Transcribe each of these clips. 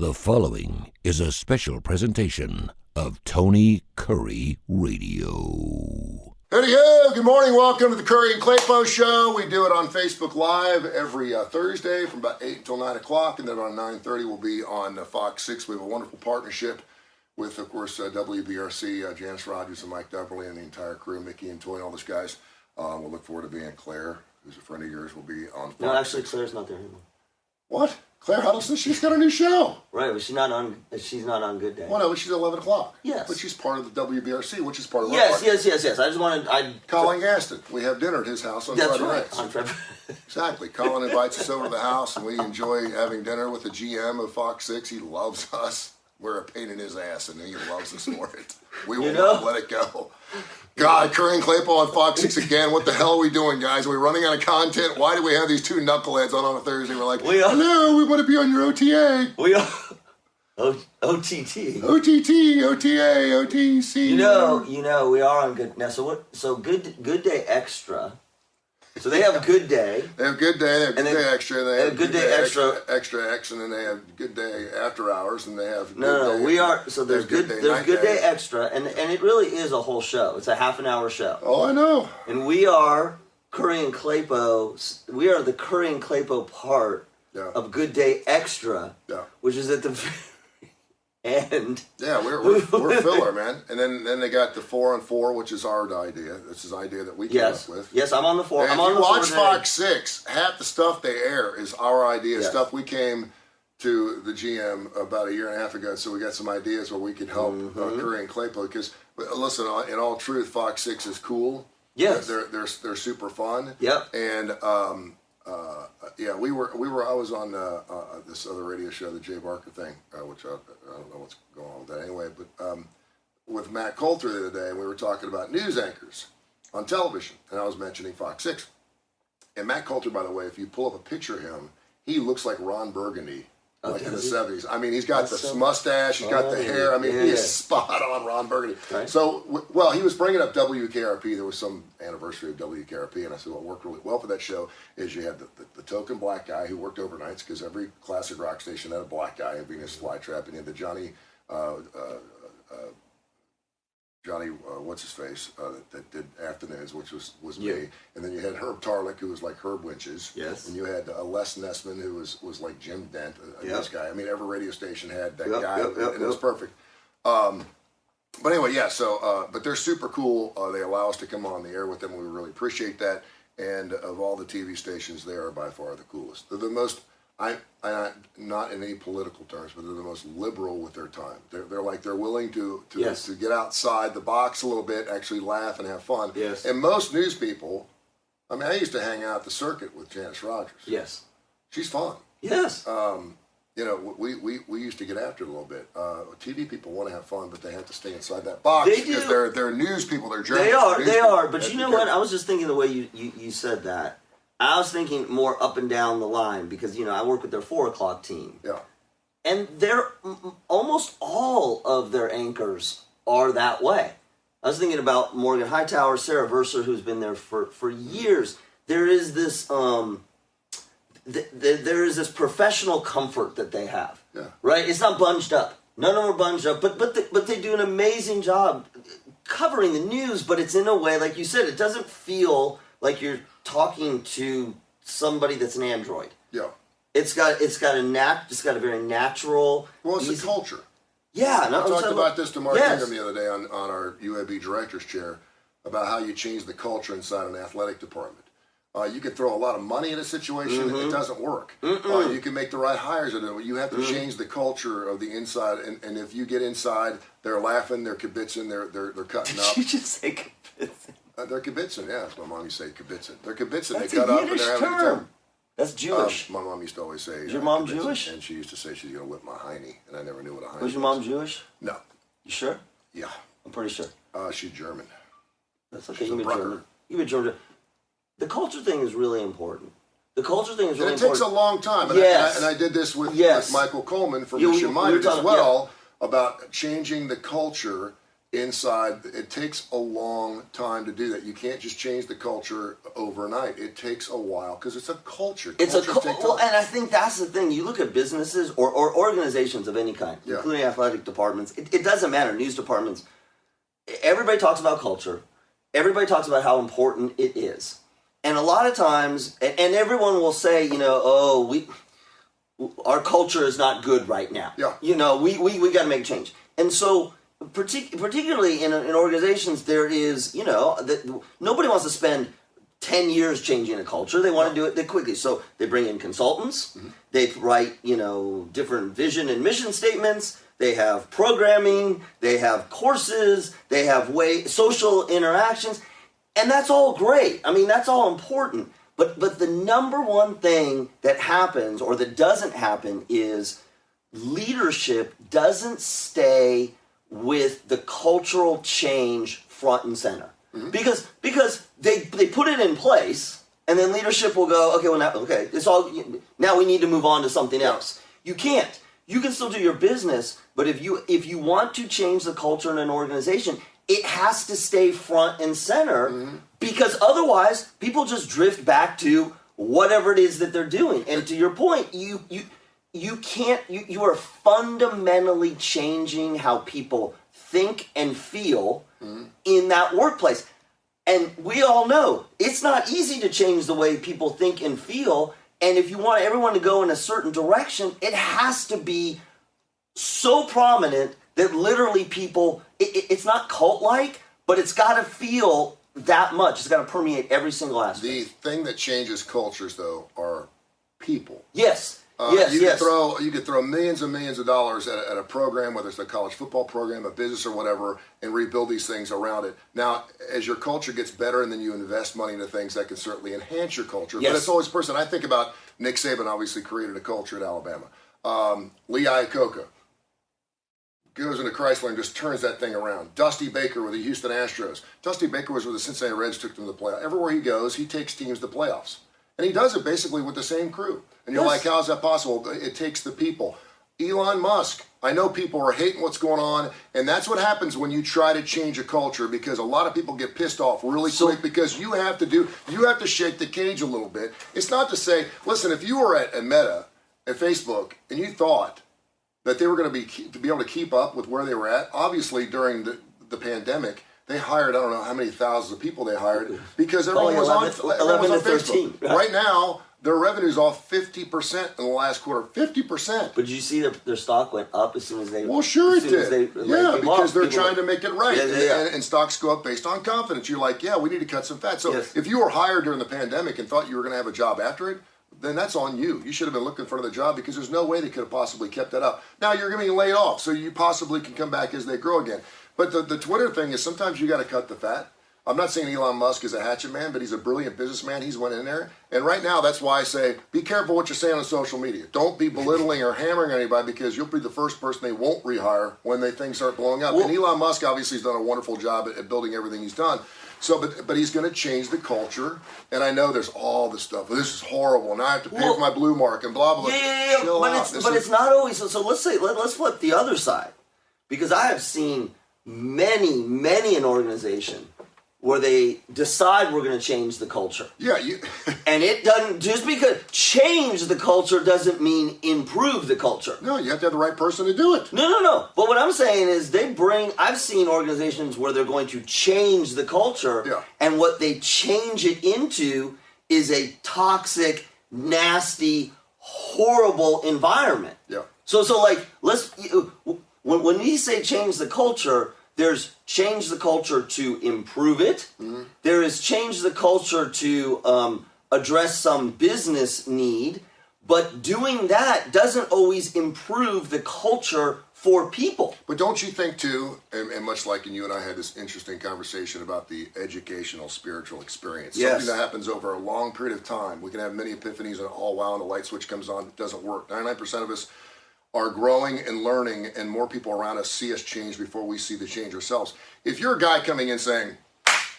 The following is a special presentation of Tony Curry Radio. Howdy ho! Good morning. Welcome to the Kurre and Klapow Show. We do it on Facebook Live every Thursday from about 8 until 9 o'clock, and then on 9:30 we'll be on Fox 6. We have a wonderful partnership with, of course, WBRC, Janice Rogers and Mike Dubberly and the entire crew, Mickey and Toy and all those guys. We'll look forward to being Claire, who's a friend of yours, will be on Fox. No, actually, Claire's not there anymore. What? Claire Huddleston? She's got a new show. Right, but she's not on Good Day. Well, no, but she's at 11 o'clock. Yes. But she's part of the WBRC, which is part of our Yes. partnership. I just wanted... Colin Gaston. We have dinner at his house on That's Friday right. nights. On Friday. Exactly. Colin invites us over to the house, and we enjoy having dinner with the GM of Fox 6. He loves us. We're a pain in his ass, and he loves us for it. We will not let it go. God, Kurre and Klapow on Fox 6 again. What the hell are we doing, guys? Are we running out of content? Why do we have these two knuckleheads on a Thursday? We're like, hello, we want to be on your OTA. We are. OTT. OTT, OTA, OTC. You know, we are on Good... Now, so what? So Good Day Extra... So they have Good Day. They have Good Day, they have Good Day Extra, and they have Good Day Extra X, and then they have Good Day After Hours, and they have there's Good Day Extra, and it really is a whole show. It's a half an hour show. Oh, I know. And we are Kurre and Klapow. We are the Kurre and Klapow part of Good Day Extra, which is at the end. Yeah, we're filler, man. And then they got the 4 on 4, which is our idea. This is the idea that we came up with. Yes, I'm on the 4. And I'm on if the you 4 watch Fox 6, half the stuff they air is our idea. Stuff we came to the GM about a year and a half ago, so we got some ideas where we could help Kurre and Klapow. Because listen, in all truth, Fox 6 is cool. Yes, they're super fun. Yep. And I was on this other radio show, the Jay Barker thing, which I don't know what's going on with that anyway, but with Matt Coulter the other day, and we were talking about news anchors on television, and I was mentioning Fox 6. And Matt Coulter, by the way, if you pull up a picture of him, he looks like Ron Burgundy, like in the 70s. I mean, he's got the mustache, he's got the hair. I mean, he is spot on Ron Burgundy. Right. So, he was bringing up WKRP. There was some anniversary of WKRP, and I said, what worked really well for that show is you had the token black guy who worked overnights, because every classic rock station had a black guy, and Venus Flytrap, and you had the Johnny, what's his face, that did afternoons, which was me, and then you had Herb Tarlick, who was like Herb Winches, and you had Les Nessman, who was like Jim Dent, this guy. I mean, every radio station had that guy, and it was perfect. But anyway, but they're super cool. They allow us to come on the air with them. We really appreciate that. And of all the TV stations, they are by far the coolest. They're the most. I'm not in any political terms, but they're the most liberal with their time. They're willing to get outside the box a little bit, actually laugh and have fun. Yes. And most news people, I mean, I used to hang out the circuit with Janice Rogers. Yes. She's fun. Yes. We used to get after it a little bit. TV people want to have fun, but they have to stay inside that box because they're news people. They're journalists. They are. But you know what? I was just thinking the way you said that. I was thinking more up and down the line because, I work with their 4 o'clock team. Yeah. And almost all of their anchors are that way. I was thinking about Morgan Hightower, Sarah Verser, who's been there for years. There is this there is this professional comfort that they have. Yeah. Right? It's not bunged up. None of them are bunged up, but they do an amazing job covering the news, but it's in a way, like you said, it doesn't feel like you're talking to somebody that's an android. Yeah. It's got a very natural. Well, it's a culture. Yeah. I talked about this to Mark Ingham the other day on our UAB director's chair about how you change the culture inside an athletic department. You can throw a lot of money at a situation and it doesn't work. You can make the right hires at it. You have to change the culture of the inside. And if you get inside, they're laughing, they're kibitzing, they're cutting up. Did you just say kibitzing? They're kibitzing, yeah. That's what my mom used to say, kibitzing. They're kibitzing. That's they cut up and Yiddish they're having a good time. That's Jewish. My mom used to always say... Is your mom kibitzing, Jewish? And she used to say she's going to whip my hiney, and I never knew what a hiney was. Your mom Jewish? No. You sure? Yeah. I'm pretty sure. She's German. That's okay. She's a Brucker. You've been German. The culture thing is really important. It takes a long time. And I did this with Michael Coleman from Mission Minded as well, about changing the culture inside. It takes a long time to do that. You can't just change the culture overnight. It takes a while because it's a culture. Well, and I think that's the thing. You look at businesses or organizations of any kind, including athletic departments. It doesn't matter. News departments. Everybody talks about culture. Everybody talks about how important it is. And a lot of times, and everyone will say, our culture is not good right now. Yeah. We got to make a change. And so, particularly in organizations, there is, nobody wants to spend 10 years changing a culture. They want to do it quickly. So they bring in consultants. Mm-hmm. They write, different vision and mission statements. They have programming. They have courses. They have social interactions. And that's all great. I mean, that's all important. But the number one thing that happens or that doesn't happen is leadership doesn't stay with the cultural change front and center. Mm-hmm. Because they put it in place and then leadership will go, now we need to move on to something else. You can't. You can still do your business, but if you want to change the culture in an organization, it has to stay front and center. Mm-hmm. Because otherwise, people just drift back to whatever it is that they're doing. And to your point, you are fundamentally changing how people think and feel in that workplace. And we all know it's not easy to change the way people think and feel. And if you want everyone to go in a certain direction, it has to be so prominent that literally people, it's not cult-like, but it's got to feel that much. It's got to permeate every single aspect. The thing that changes cultures, though, are people. Yes. You could throw millions and millions of dollars at a program, whether it's a college football program, a business or whatever, and rebuild these things around it. Now, as your culture gets better and then you invest money into things that can certainly enhance your culture. Yes. But it's always person. I think about Nick Saban obviously created a culture at Alabama. Lee Iacocca goes into Chrysler and just turns that thing around. Dusty Baker with the Houston Astros. Dusty Baker was with the Cincinnati Reds, took them to the playoffs. Everywhere he goes, he takes teams to playoffs. And he does it basically with the same crew. And you're like, how is that possible? It takes the people. Elon Musk, I know people are hating what's going on, and that's what happens when you try to change a culture, because a lot of people get pissed off really quick because you have to shake the cage a little bit. It's not to say, listen, if you were at Meta, at Facebook, and you thought that they were going to be able to keep up with where they were at, obviously during the pandemic, they hired, I don't know how many thousands of people they hired, because everyone was on Facebook. Right now, their revenue's off 50% in the last quarter. 50%. But did you see their stock went up as soon as they... Well, sure it did. Because they're trying to make it right. And stocks go up based on confidence. You're like, we need to cut some fat. So if you were hired during the pandemic and thought you were going to have a job after it, then that's on you. You should have been looking for another job, because there's no way they could have possibly kept that up. Now you're getting laid off, so you possibly can come back as they grow again. But the Twitter thing is sometimes you got to cut the fat. I'm not saying Elon Musk is a hatchet man, but he's a brilliant businessman. He's went in there. And right now, that's why I say, be careful what you're saying on social media. Don't be belittling or hammering anybody, because you'll be the first person they won't rehire when things start blowing up. And Elon Musk obviously has done a wonderful job at building everything he's done. So, but he's going to change the culture. And I know there's all this stuff. This is horrible. Now I have to pay for my blue mark and blah, blah, blah. But it's not always. So let's flip the other side. Because I have seen many an organization where they decide we're going to change the culture. And it doesn't, just because change the culture doesn't mean improve the culture. No, you have to have the right person to do it. No. But what I'm saying is I've seen organizations where they're going to change the culture, and what they change it into is a toxic, nasty, horrible environment. Yeah. So like, when we say change the culture, there's change the culture to improve it. Mm-hmm. There is change the culture to address some business need. But doing that doesn't always improve the culture for people. But don't you think, too, and much like you and I had this interesting conversation about the educational spiritual experience, something that happens over a long period of time. We can have many epiphanies and wow, and the light switch comes on. It doesn't work. 99% of us are growing and learning, and more people around us see us change before we see the change ourselves. If you're a guy coming in saying,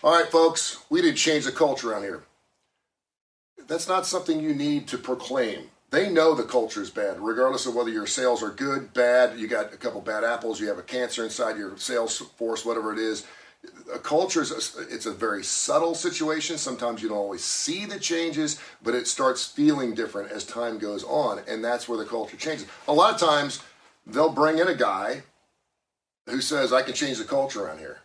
all right, folks, we did change the culture around here, that's not something you need to proclaim. They know the culture is bad, regardless of whether your sales are good, bad, you got a couple bad apples, you have a cancer inside your sales force, whatever it is. A culture it's a very subtle situation. Sometimes you don't always see the changes, but it starts feeling different as time goes on, and that's where the culture changes. A lot of times, they'll bring in a guy who says, I can change the culture around here.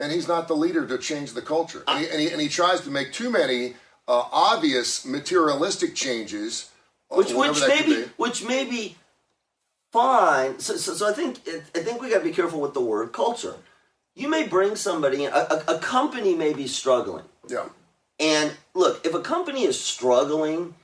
And he's not the leader to change the culture. And he tries to make too many obvious materialistic changes, which may be fine. So I think we got to be careful with the word culture. You may bring somebody in, a company may be struggling. Yeah. And look, if a company is struggling,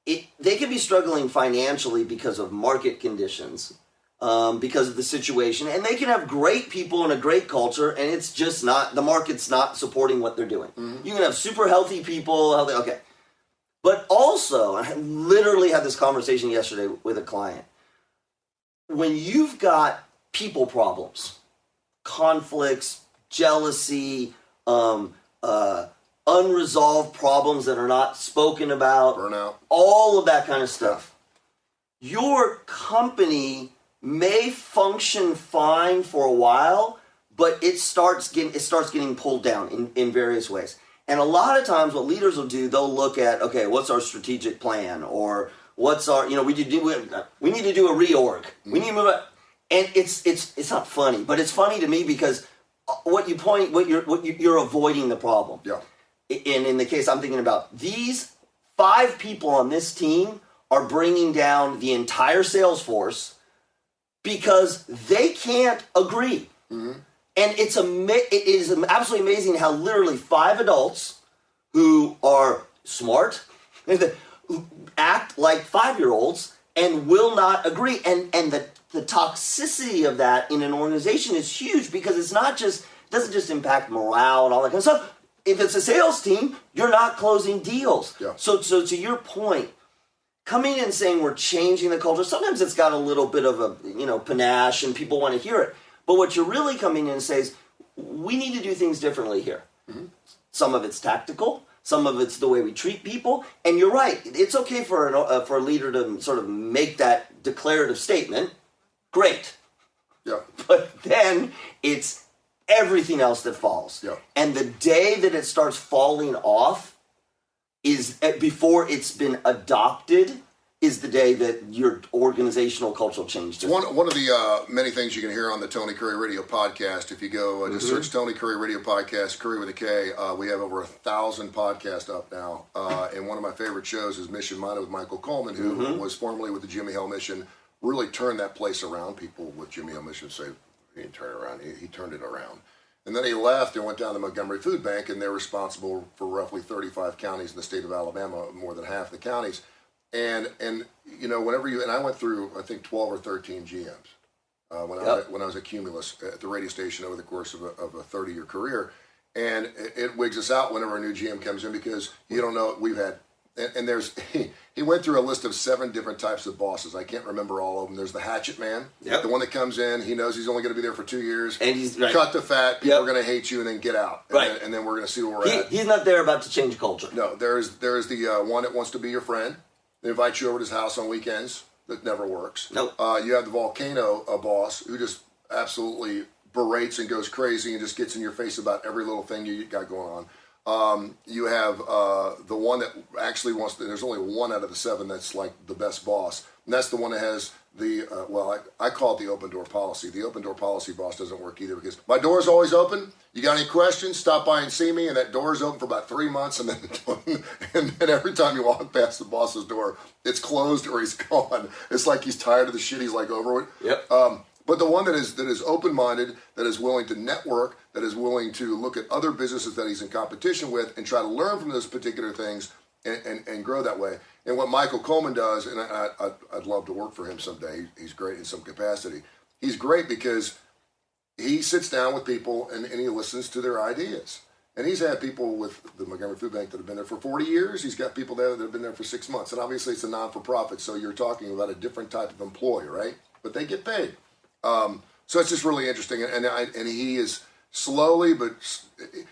they can be struggling financially because of market conditions, because of the situation, and they can have great people and a great culture, and it's just not, the market's not supporting what they're doing. Mm-hmm. You can have super healthy people, okay. But also, I literally had this conversation yesterday with a client. When you've got people problems, conflicts, jealousy, unresolved problems that are not spoken about, burnout, all of that kind of stuff, your company may function fine for a while, but it starts getting pulled down in various ways. And a lot of times what leaders will do, they'll look at, okay, what's our strategic plan? Or what's our, we need to do a reorg. We need to move up. And it's not funny, but it's funny to me because you're avoiding the problem. Yeah. And in the case I'm thinking about, these 5 people on this team are bringing down the entire sales force because they can't agree. Mm-hmm. And it is absolutely amazing how literally 5 adults who are smart act like 5-year-olds and will not agree. And the toxicity of that in an organization is huge because it doesn't just impact morale and all that kind of stuff. If it's a sales team, you're not closing deals. Yeah. So to your point, coming in and saying we're changing the culture, sometimes it's got a little bit of a panache and people want to hear it. But what you're really coming in and saying is, we need to do things differently here. Mm-hmm. Some of it's tactical, some of it's the way we treat people. And you're right, it's okay for a leader to sort of make that declarative statement. Great. Yeah. But then it's everything else that falls. Yeah. And the day that it starts falling off is before it's been adopted is the day that your organizational cultural change. One of the many things you can hear on the Tony Kurre Radio podcast. If you go just search Tony Kurre Radio podcast, Kurre with a K. We have over 1,000 podcasts up now. And one of my favorite shows is Mission Minded with Michael Coleman, who was formerly with the Jimmy Hill Mission. Really turned that place around. People with Jimmy Hill Mission say he didn't turn it around. He turned it around. And then he left and went down to Montgomery Food Bank, and they're responsible for roughly 35 counties in the state of Alabama, more than half the counties. And whenever I went through, I think 12 or 13 GMs when I was at Cumulus at the radio station over the course of a 30-year career, and it wigs us out whenever a new GM comes in because you don't know we've had. And he went through a list of 7 different types of bosses. I can't remember all of them. There's the hatchet man, the one that comes in. He knows he's only going to be there for 2 years. And he's right. Cut the fat. People are going to hate you and then get out. And then we're going to see where we're at. He's not there about to change culture. No, there's the one that wants to be your friend. They invite you over to his house on weekends. That never works. Nope. You have the volcano boss who just absolutely berates and goes crazy and just gets in your face about every little thing you got going on. You have the one that actually wants to, there's only 1 out of the 7 that's like the best boss. And that's the one that has the, I call it the open door policy. The open door policy boss doesn't work either because my door is always open. You got any questions? Stop by and see me. And that door is open for about 3 months. And then every time you walk past the boss's door, it's closed or he's gone. It's like he's tired of the shit. He's like over it. Yep. But the one that is open-minded, that is willing to network, that is willing to look at other businesses that he's in competition with and try to learn from those particular things and grow that way. And what Michael Coleman does, and I'd love to work for him someday. He's great in some capacity. He's great because he sits down with people and he listens to their ideas. And he's had people with the Montgomery Food Bank that have been there for 40 years. He's got people there that have been there for 6 months. And obviously it's a non-for-profit, so you're talking about a different type of employee, right? But they get paid. So it's just really interesting, and he is slowly, but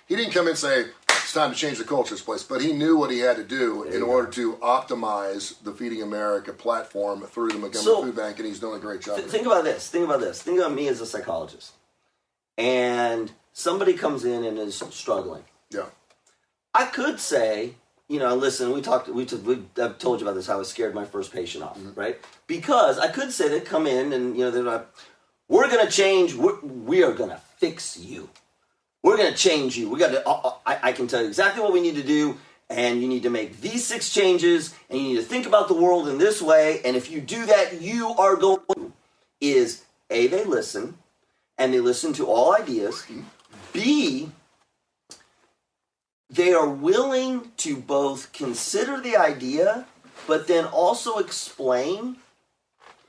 he didn't come in and say, it's time to change the culture of this place. But he knew what he had to do in order to optimize the Feeding America platform through the Montgomery Food Bank, and he's doing a great job. Think about this. Think about me as a psychologist. And somebody comes in and is struggling. Yeah. I could say, listen, I've told you about this, how I scared my first patient off, right? Because I could say they come in and, they're like, we're going to change, we are going to fix you. We're going to change you. I can tell you exactly what we need to do, and you need to make these 6 changes, and you need to think about the world in this way, and if you do that, you are going to, is A, they listen, and they listen to all ideas. B, they are willing to both consider the idea, but then also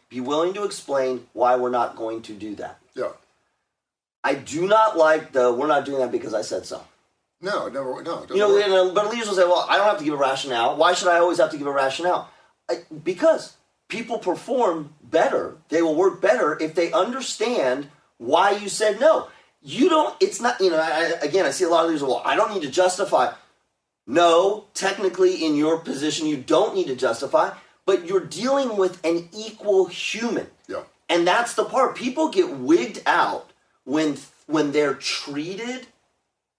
be willing to explain why we're not going to do that. Yeah. I do not like we're not doing that because I said so. No, never. No. But leaders will say, well, I don't have to give a rationale. Why should I always have to give a rationale? Because people perform better. They will work better if they understand why you said no. You don't, it's not, I see a lot of leaders, well, I don't need to justify. No, technically in your position, you don't need to justify, but you're dealing with an equal human. Yeah. And that's the part. People get wigged out when they're treated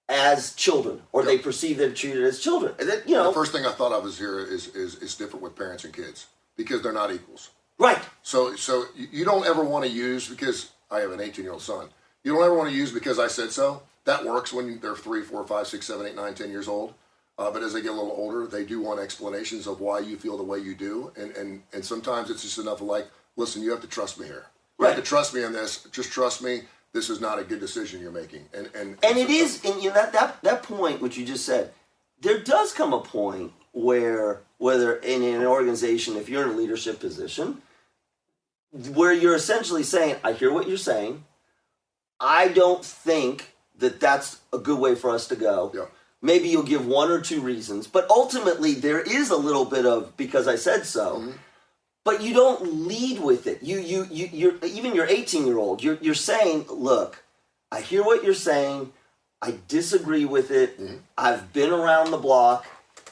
as children, or they perceive they're treated as children. The first thing I thought of is different with parents and kids, because they're not equals. Right. So you don't ever want to use, because I have an 18-year-old son, you don't ever want to use because I said so. That works when they're 3, 4, 5, 6, 7, 8, 9, 10 years old. But as they get a little older, they do want explanations of why you feel the way you do. And sometimes it's just enough of like, listen, you have to trust me here. You have to trust me on this. Just trust me. This is not a good decision you're making. And it is, and that point, which you just said, there does come a point where, whether in an organization, if you're in a leadership position, where you're essentially saying, I hear what you're saying. I don't think that that's a good way for us to go. Yeah. Maybe you'll give 1 or 2 reasons, but ultimately there is a little bit of because I said so. Mm-hmm. But you don't lead with it. You're even your 18-year-old. You're saying, look, I hear what you're saying. I disagree with it. Mm-hmm. I've been around the block,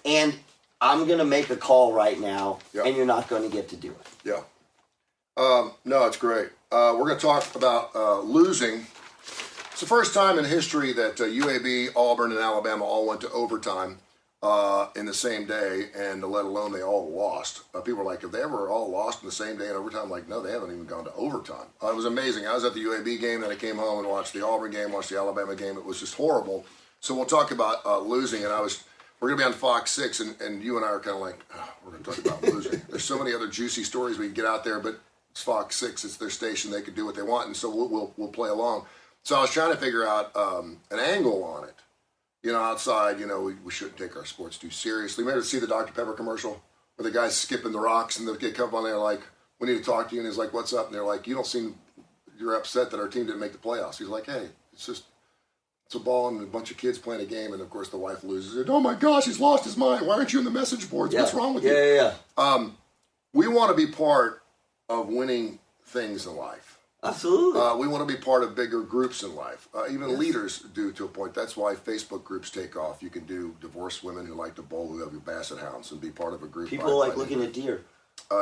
and I'm going to make a call right now, and you're not going to get to do it. Yeah. No, it's great. We're going to talk about losing. It's the first time in history that UAB, Auburn, and Alabama all went to overtime in the same day, and let alone they all lost. People are like, have they ever all lost in the same day in overtime? I'm like, no, they haven't even gone to overtime. It was amazing. I was at the UAB game, then I came home and watched the Auburn game, watched the Alabama game. It was just horrible. So we'll talk about losing, and we're going to be on Fox 6, and you and I are kind of like, we're going to talk about losing. There's so many other juicy stories we can get out there, but it's Fox 6, it's their station, they can do what they want, and so we'll play along. So I was trying to figure out an angle on it. Outside, we shouldn't take our sports too seriously. Maybe see the Dr. Pepper commercial where the guy's skipping the rocks and the kid comes on there like, we need to talk to you, and he's like, what's up? And they're like, you're upset that our team didn't make the playoffs. He's like, hey, it's a ball and a bunch of kids playing a game, and of course the wife loses it. Oh my gosh, he's lost his mind. Why aren't you in the message boards? What's wrong with you? Yeah. We want to be part of winning things in life. Absolutely. We want to be part of bigger groups in life. Even leaders do to a point. That's why Facebook groups take off. You can do divorced women who like to bowl, who have your basset hounds, and be part of a group. People like looking at deer.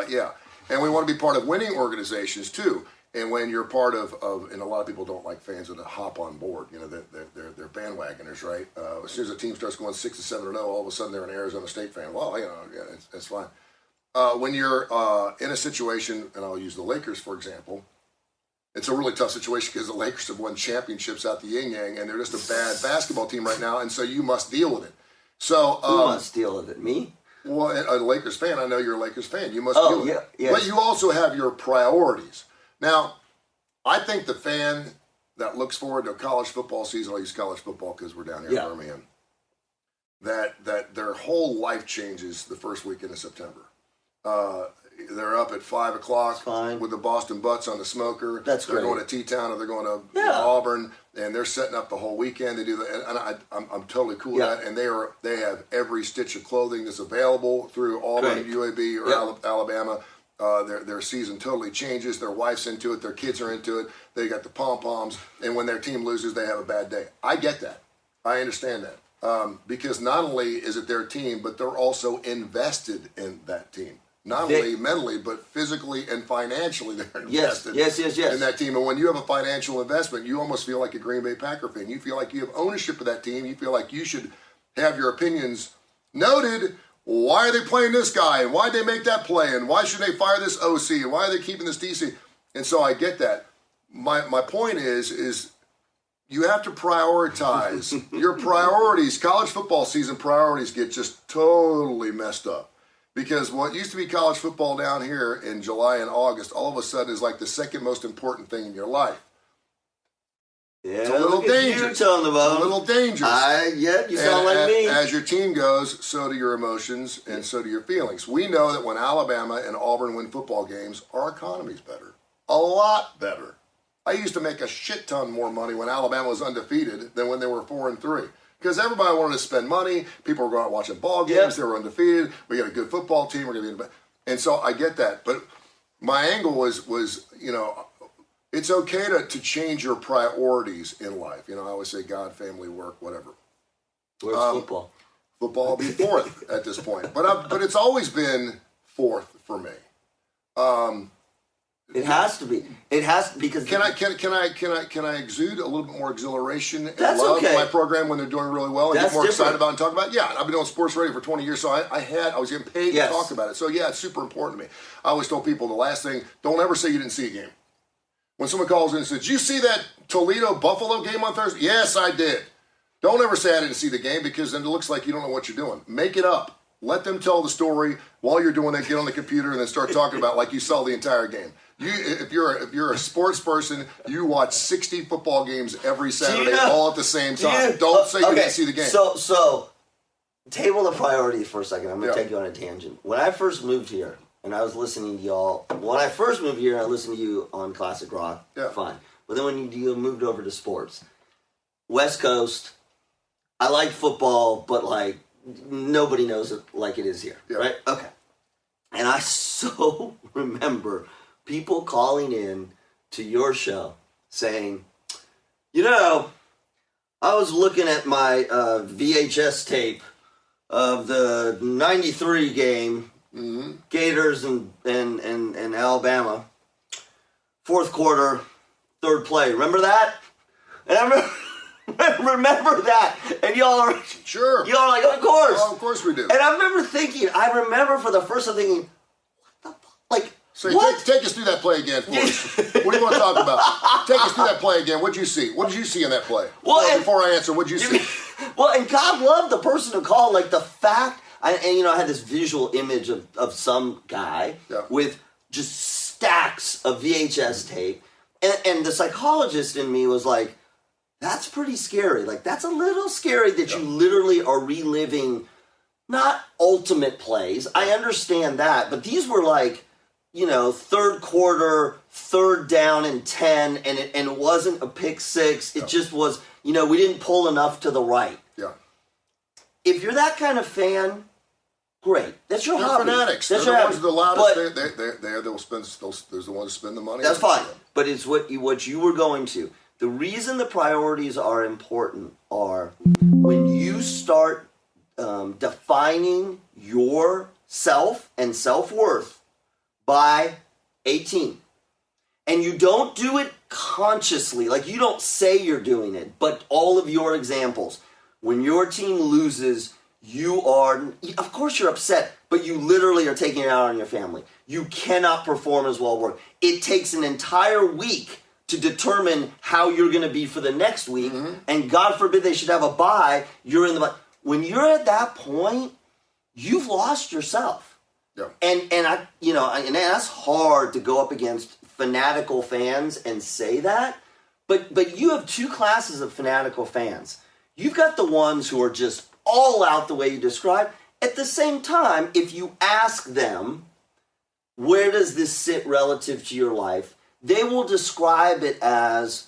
Yeah. And we want to be part of winning organizations too. And when you're part of and a lot of people don't like fans that hop on board. They're bandwagoners, right? As soon as a team starts going 6-7-0, all of a sudden they're an Arizona State fan. Well, it's fine. When you're in a situation, and I'll use the Lakers for example, it's a really tough situation because the Lakers have won championships out the yin-yang, and they're just a bad basketball team right now, and so you must deal with it. So who must deal with it? Me? Well, a Lakers fan, I know you're a Lakers fan. You must deal with it. Yes. But you also have your priorities. Now, I think the fan that looks forward to college football season, I'll use college football because we're down here in Birmingham, that their whole life changes the first weekend of September. They're up at 5 o'clock with the Boston Butts on the smoker. That's they're great. Going to T-Town, or they're going to Auburn, and they're setting up the whole weekend. They do that, and I'm totally cool with that. And they have every stitch of clothing that's available through Auburn, UAB, or Alabama. Their season totally changes. Their wife's into it. Their kids are into it. They got the pom-poms, and when their team loses, they have a bad day. I get that. I understand that. because not only is it their team, but they're also invested in that team. Not only mentally, but physically and financially, they're invested in that team. And when you have a financial investment, you almost feel like a Green Bay Packer fan. You feel like you have ownership of that team. You feel like you should have your opinions noted. Why are they playing this guy? And why did they make that play? And why should they fire this OC? And why are they keeping this DC? And so I get that. My point is you have to prioritize your priorities. College football season priorities get just totally messed up. Because what used to be college football down here in July and August, all of a sudden is like the second most important thing in your life. Yeah, it's a little dangerous. It's a little dangerous. You sound like me. As your team goes, so do your emotions and so do your feelings. We know that when Alabama and Auburn win football games, our economy's better. A lot better. I used to make a shit ton more money when Alabama was undefeated than when they were 4-3. Because everybody wanted to spend money. People were going out watching ball games. They were undefeated. We got a good football team. We're going to be and so I get that. But my angle was it's okay to change your priorities in life. I always say God, family, work, whatever. Where's football? Football will be fourth at this point. But it's always been fourth for me. It has to be. It has to, because can I exude a little bit more exhilaration and love my program when they're doing really well and get more excited about it and talk about it? Yeah, I've been doing sports radio for 20 years, so I was getting paid to talk about it. So yeah, it's super important to me. I always tell people the last thing: don't ever say you didn't see a game. When someone calls in and says, "Did you see that Toledo Buffalo game on Thursday?" Yes, I did. Don't ever say I didn't see the game, because then it looks like you don't know what you're doing. Make it up. Let them tell the story while you're doing it. Get on the computer and then start talking about like you saw the entire game. If you're a sports person, you watch 60 football games every Saturday, all at the same time. Don't say you didn't see the game. So table the priorities for a second. I'm going to take you on a tangent. When I first moved here, and I was listening to y'all. When I first moved here, I listened to you on classic rock. Yeah. Fine. But then when you moved over to sports, West Coast, I like football, but like nobody knows it like it is here. Yeah. Right? Okay. And I so remember people calling in to your show saying, I was looking at my VHS tape of the 93 game, Gators and Alabama, fourth quarter, third play. Remember that? And I remember that. And y'all are like, of course. Oh, of course we do. And I remember for the first time thinking, what the fuck? Like, so take us through that play again for us. What do you want to talk about? Take us through that play again. What did you see? What did you see in that play? Well, before I answer, what did you see? Well, and God love the person who called. Like the fact, I had this visual image of some guy with just stacks of VHS tape. And the psychologist in me was like, that's pretty scary. Like, that's a little scary that you literally are reliving, not ultimate plays. I understand that. But these were like, third quarter, third down and 10, and it wasn't a pick six. It just was, we didn't pull enough to the right. Yeah. If you're that kind of fan, great. That's your hobby. Fanatics. They're the ones that are the loudest. They're the ones who spend the money. That's fine. But it's what you were going to. The reason the priorities are important are when you start defining yourself and self-worth by 18. And you don't do it consciously. Like, you don't say you're doing it. But all of your examples, when your team loses, of course you're upset, but you literally are taking it out on your family. You cannot perform as well work. It takes an entire week to determine how you're going to be for the next week. Mm-hmm. And God forbid they should have a bye. You're in the bye. When you're at that point, you've lost yourself. Yeah. And that's hard to go up against fanatical fans and say that. But you have two classes of fanatical fans. You've got the ones who are just all out the way you described. At the same time, if you ask them, where does this sit relative to your life? They will describe it as,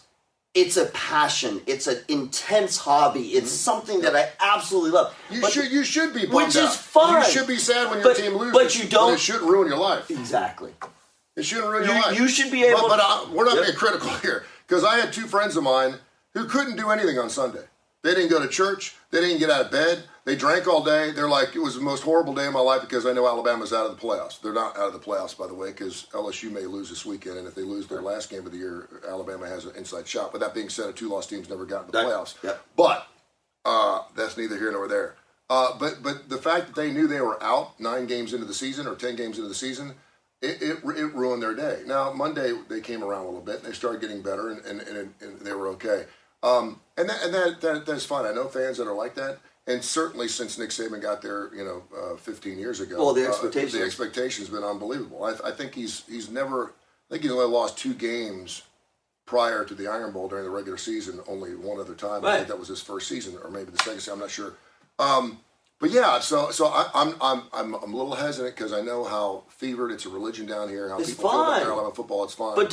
it's a passion. It's an intense hobby. It's something that I absolutely love. You should be bummed out. Which is fine. You should be sad when your team loses. But you don't. But it shouldn't ruin your life. Exactly. It shouldn't ruin your life. You should be able But we're not being critical here. Because I had two friends of mine who couldn't do anything on Sunday. They didn't go to church. They didn't get out of bed. They drank all day. They're like, it was the most horrible day of my life because I know Alabama's out of the playoffs. They're not out of the playoffs, by the way, because LSU may lose this weekend, and if they lose their last game of the year, Alabama has an inside shot. But that being said, a two-loss team's never gotten to the playoffs. Yep. But that's neither here nor there. But the fact that they knew they were out 9 games into the season or 10 games into the season, it ruined their day. Now, Monday, they came around a little bit, and they started getting better, and they were okay. And that's fine. I know fans that are like that. And certainly since Nick Saban got there, 15 years ago, well, the expectation's been unbelievable. I think he's only lost 2 games prior to the Iron Bowl during the regular season. Only one other time. Right. I think that was his first season, or maybe the second season. I'm not sure. But yeah, so I'm a little hesitant because I know how fevered it's a religion down here. How it's people fine. feel about Alabama football. It's fine. But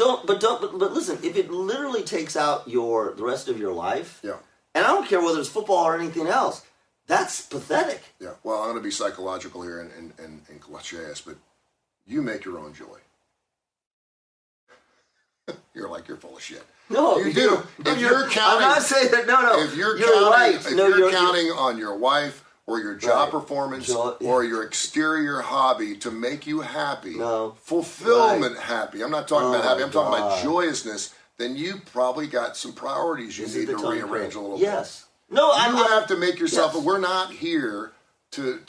listen, if it literally takes out the rest of your life, yeah. And I don't care whether it's football or anything else, that's pathetic. Yeah. Well, I'm going to be psychological here and cliches, but you make your own joy. You're full of shit. No, you do. If you're counting, I'm not saying that. No. If you're counting on your wife or your job performance or your exterior hobby to make you happy, fulfillment happy. I'm not talking about happy. I'm talking about joyousness. Then you probably got some priorities you need to rearrange a little bit. Yes. No, you have to make yourself. Yes. We're not here to.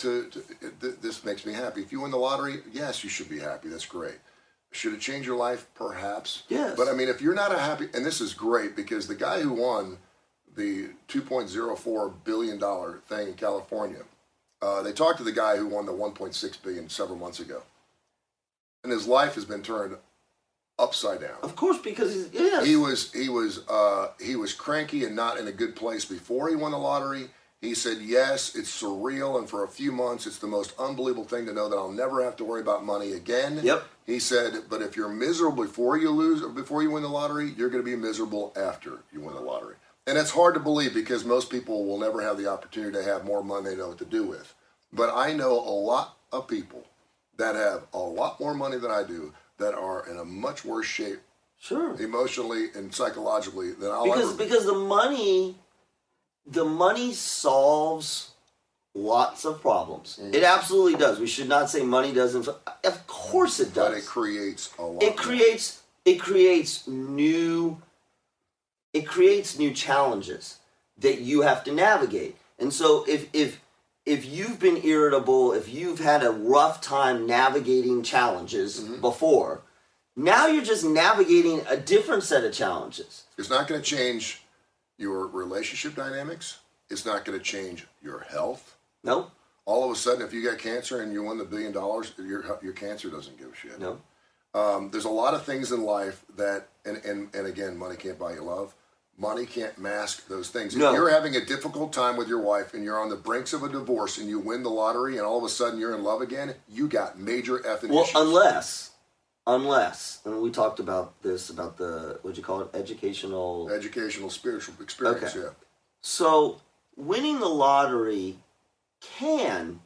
This makes me happy. If you win the lottery, yes, you should be happy. That's great. Should it change your life? Perhaps. Yes. But I mean, if you're not a happy, and this is great because the guy who won the $2.04 billion thing in California, they talked to the guy who won the $1.6 billion several months ago, and his life has been turned upside down. Of course, because he was cranky and not in a good place before he won the lottery. He said, yes, it's surreal, and for a few months, it's the most unbelievable thing to know that I'll never have to worry about money again. Yep. He said, but if you're miserable before you win the lottery, you're going to be miserable after you win the lottery. And it's hard to believe because most people will never have the opportunity to have more money they know what to do with. But I know a lot of people that have a lot more money than I do that are in a much worse shape, emotionally and psychologically than I'll ever be. Because the money solves lots of problems. Mm-hmm. It absolutely does. We should not say money doesn't. Of course it does. But it creates a lot. It creates new challenges that you have to navigate. And so if you've been irritable, if you've had a rough time navigating challenges before, now you're just navigating a different set of challenges. It's not going to change your relationship dynamics. It's not going to change your health. No. All of a sudden, if you got cancer and you won the $1 billion, your cancer doesn't give a shit. No. There's a lot of things in life that, and again, money can't buy you love. Money can't mask those things. No. If you're having a difficult time with your wife and you're on the brinks of a divorce and you win the lottery and all of a sudden you're in love again, you got major effing issues. Unless, and we talked about this, about the, what'd you call it, educational spiritual experience, okay. Yeah. So, winning the lottery can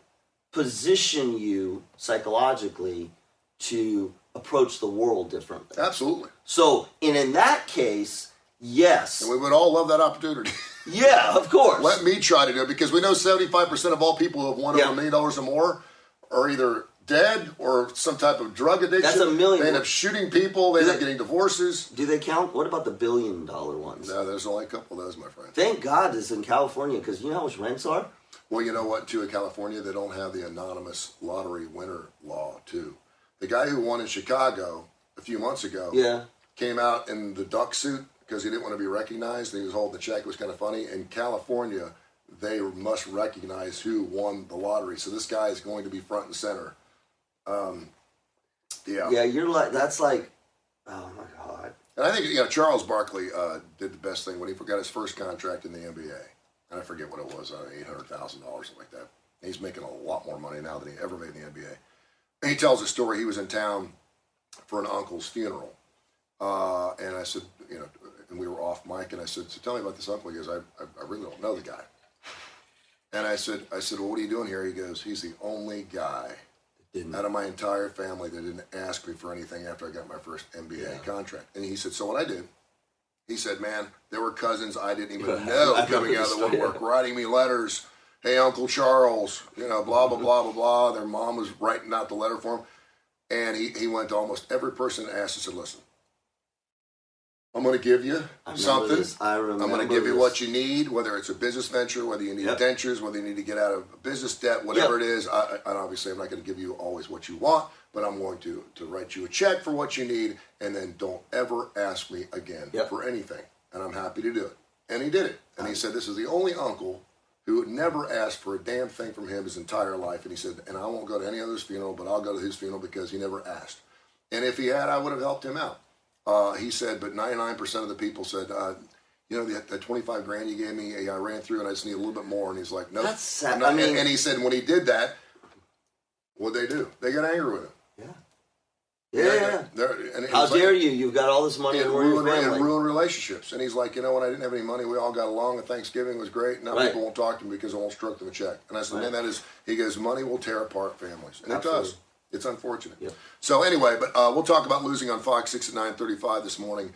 position you psychologically to approach the world differently. Absolutely. So, in that case, yes. And we would all love that opportunity. Yeah, of course. Let me try to do it because we know 75% of all people who have won over $1 million or more are either dead or some type of drug addiction. That's $1 million. They end up shooting people. They end up getting divorces. Do they count? What about the $1 billion ones? No, there's only a couple of those, my friend. Thank God it's in California because you know how much rents are? Well, you know what, too, in California, they don't have the anonymous lottery winner law, too. The guy who won in Chicago a few months ago came out in the duck suit because he didn't want to be recognized. And he was holding the check. It was kind of funny. In California, they must recognize who won the lottery. So this guy is going to be front and center. Yeah, you're like, that's like, oh my God. And I think, Charles Barkley did the best thing when he got his first contract in the NBA. And I forget what it was, $800,000, something like that. He's making a lot more money now than he ever made in the NBA. And he tells a story. He was in town for an uncle's funeral. And I said, and we were off mic, and I said, so tell me about this uncle. He goes, I really don't know the guy. And I said, well, what are you doing here? He goes, he's the only guy out of my entire family that didn't ask me for anything after I got my first NBA contract. And he said, so what I did He said, man, there were cousins I didn't even know coming out of the woodwork, writing me letters. Hey, Uncle Charles, blah, blah, blah, blah, blah. Their mom was writing out the letter for him. And he went to almost every person and asked and said, listen, I'm going to give you something. I'm going to give you what you need, whether it's a business venture, whether you need dentures, whether you need to get out of business debt, whatever it is. And obviously, I'm not going to give you always what you want, but I'm going to write you a check for what you need, and then don't ever ask me again for anything. And I'm happy to do it. And he did it. And he said, this is the only uncle who would never ask for a damn thing from him his entire life. And he said, and I won't go to any other's funeral, but I'll go to his funeral because he never asked. And if he had, I would have helped him out. He said, but 99% of the people said, that 25 grand you gave me, I ran through and I just need a little bit more. And he's like, nope. That's sad. And he said, when he did that, what'd they do? They got angry with him. Yeah. And how dare you? You've got all this money and ruined relationships. And he's like, when I didn't have any money, we all got along and Thanksgiving was great. Now people won't talk to me because I won't stroke them a check. And I said, man, he goes, money will tear apart families. And it does. It's unfortunate. Yep. So anyway, but we'll talk about losing on Fox 6 at 9:35 this morning.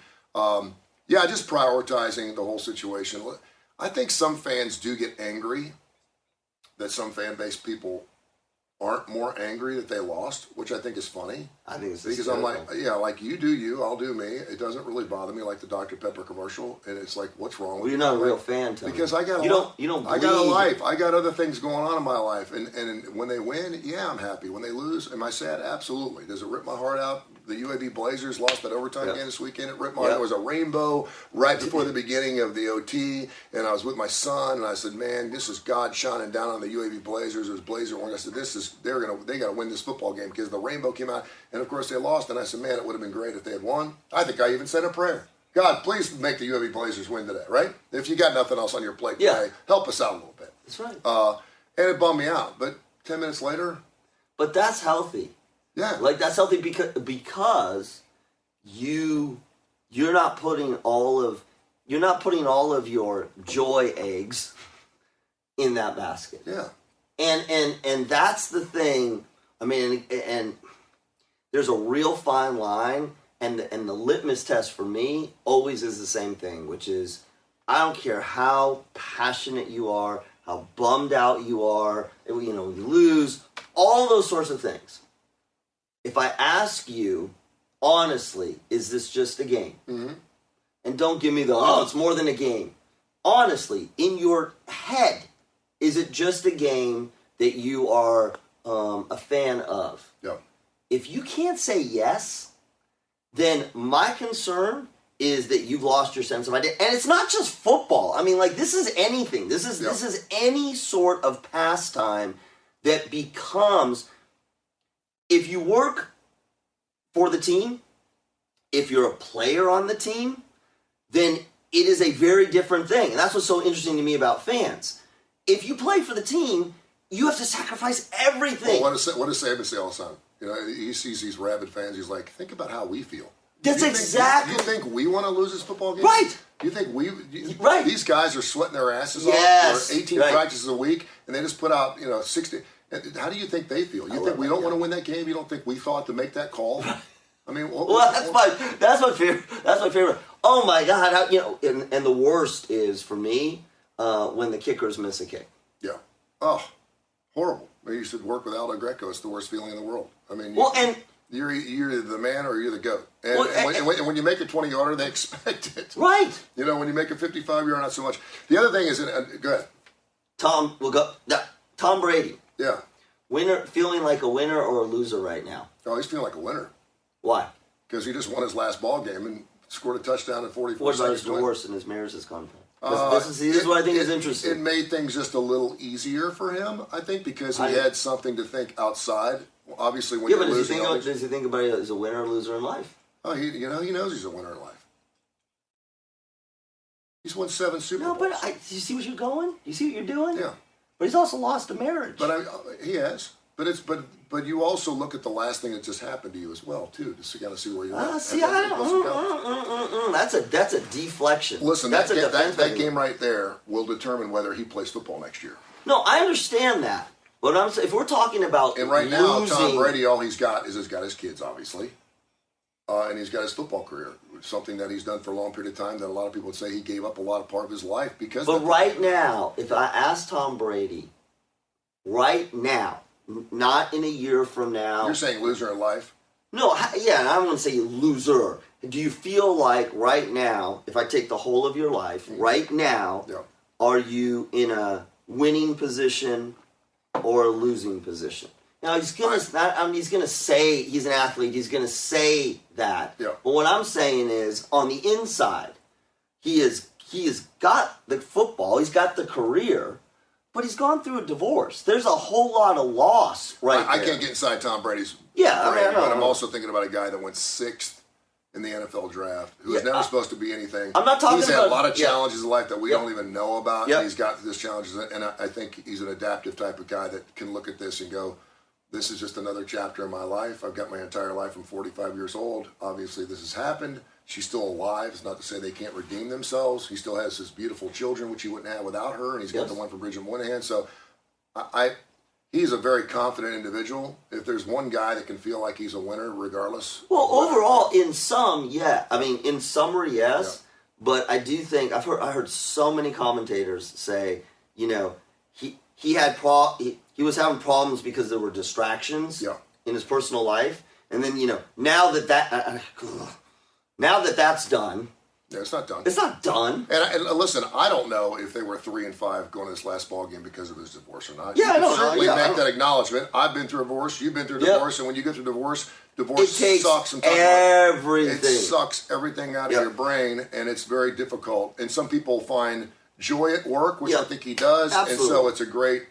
Just prioritizing the whole situation. I think some fans do get angry that some fan-based people aren't more angry that they lost, which I think is funny. I think it's because I'm like, like you do you, I'll do me. It doesn't really bother me like the Dr. Pepper commercial, and it's like, what's wrong with you? You're not a real fan, Tony. Because I got I got a life. I got other things going on in my life, and when they win, I'm happy. When they lose, am I sad? Absolutely. Does it rip my heart out? The UAB Blazers lost that overtime game this weekend. It ripped my heart. There was a rainbow right before the beginning of the OT, and I was with my son, and I said, man, this is God shining down on the UAB Blazers. It was Blazer one. I said, they got to win this football game because the rainbow came out, and of course they lost. And I said, man, it would have been great if they had won. I think I even said a prayer. God, please make the UAB Blazers win today, right? If you got nothing else on your plate today, help us out a little bit. That's right. And it bummed me out, but 10 minutes later. But that's healthy. Yeah. Like that's healthy because you're not putting all of your joy eggs in that basket. Yeah. And that's the thing. I mean, and there's a real fine line, and the litmus test for me always is the same thing, which is I don't care how passionate you are, how bummed out you are, you lose, all those sorts of things. If I ask you, honestly, is this just a game? Mm-hmm. And don't give me it's more than a game. Honestly, in your head, is it just a game that you are a fan of? Yeah. If you can't say yes, then my concern is that you've lost your sense of identity. And it's not just football. I mean, this is anything. This is any sort of pastime that becomes... If you work for the team, if you're a player on the team, then it is a very different thing. And that's what's so interesting to me about fans. If you play for the team, you have to sacrifice everything. Well, what does Saban say all the time? He sees these rabid fans. He's like, think about how we feel. That's exactly. You think we want to lose this football game? Right. You think right. These guys are sweating their asses off for 18 practices a week, and they just put out 60. How do you think they feel? You think we don't want to win that game? You don't think we thought to make that call? I mean, that's my favorite. Oh my God! And the worst is for me when the kickers miss a kick. Yeah. Oh, horrible. You should work with Aldo Greco. It's the worst feeling in the world. I mean, you're either the man or you're the goat. And when you make a 20-yarder, they expect it. Right. When you make a 55-yarder, not so much. The other thing is, go ahead. Tom Brady. Yeah. Feeling like a winner or a loser right now? Oh, he's feeling like a winner. Why? Because he just won his last ball game and scored a touchdown in 44 seconds. What about his divorce and his marriage has gone from? This is what I think is interesting. It made things just a little easier for him, I think, because he had something to think outside. Obviously, when you're losing... Does he think about it as a winner or loser in life? Oh, he knows he's a winner in life. He's won 7 Super Bowls. No, but you see what you're going? You see what you're doing? Yeah. But he's also lost a marriage. But he has. But you also look at the last thing that just happened to you as well, too, to kind of see where you're at. That's a deflection. Listen, that game right there will determine whether he plays football next year. No, I understand that. But if we're talking about and right now, Tom Brady, all he's got is his kids, obviously, and he's got his football career. something that he's done for a long period of time that a lot of people would say he gave up a lot of part of his life because. But right now, if I ask Tom Brady, right now, not in a year from now. You're saying loser in life? No, yeah, and I don't want to say loser. Do you feel like right now, if I take the whole of your life, right now, are you in a winning position or a losing position? Now he's gonna say he's an athlete. He's gonna say that. Yeah. But what I'm saying is, on the inside, he has got the football. He's got the career. But he's gone through a divorce. There's a whole lot of loss there. I can't get inside Tom Brady's brain, but I'm also thinking about a guy that went 6th in the NFL draft, who was never supposed to be anything. I'm not talking He's about... had a lot of challenges in life that we don't even know about, Yep. and he's got through those challenges, and I think he's an adaptive type of guy that can look at this and go, this is just another chapter in my life. I've got my entire life. I'm 45 years old. Obviously, this has happened. She's still alive. It's not to say they can't redeem themselves. He still has his beautiful children, which he wouldn't have without her, and he's got the one for Bridget Moynihan. So he's a very confident individual. If there's one guy that can feel like he's a winner regardless. Well, overall, in some, yeah. I mean, in summary, yes. Yeah. But I do think, I heard so many commentators say, he was having problems because there were distractions in his personal life. And then, now that that's done. Yeah, it's not done. It's not done. And listen, I don't know if they were 3-5 going to this last ball game because of his divorce or not. Yeah, I don't certainly make that acknowledgement. I've been through a divorce. You've been through a divorce, and when you go through divorce sucks. Everything. It sucks everything out of your brain, and it's very difficult. And some people find joy at work, which I think he does. Absolutely. And so it's a great.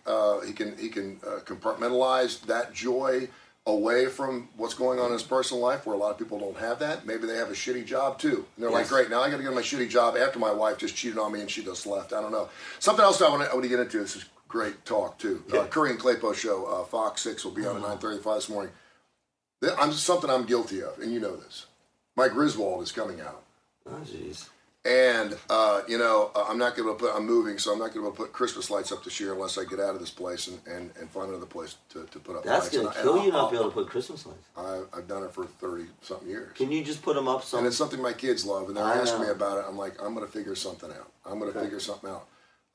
He can compartmentalize that joy away from what's going on in his personal life, where a lot of people don't have that. Maybe they have a shitty job too. And they're like, great, now I got to get on my shitty job after my wife just cheated on me and she just left. I don't know. Something else I want to get into. This is great talk too. Kurre and Klapow show, Fox 6 will be on at 9:35 this morning. Something I'm guilty of, and you know this. My Griswold is coming out. Oh, jeez. And, I'm not going to I'm moving, so I'm not going to put Christmas lights up this year unless I get out of this place and find another place to put up lights. That's going to kill you not be able to put Christmas lights. I've done it for 30-something years. Can you just put them up And it's something my kids love, and they're asking me about it. I'm like, I'm going to figure something out.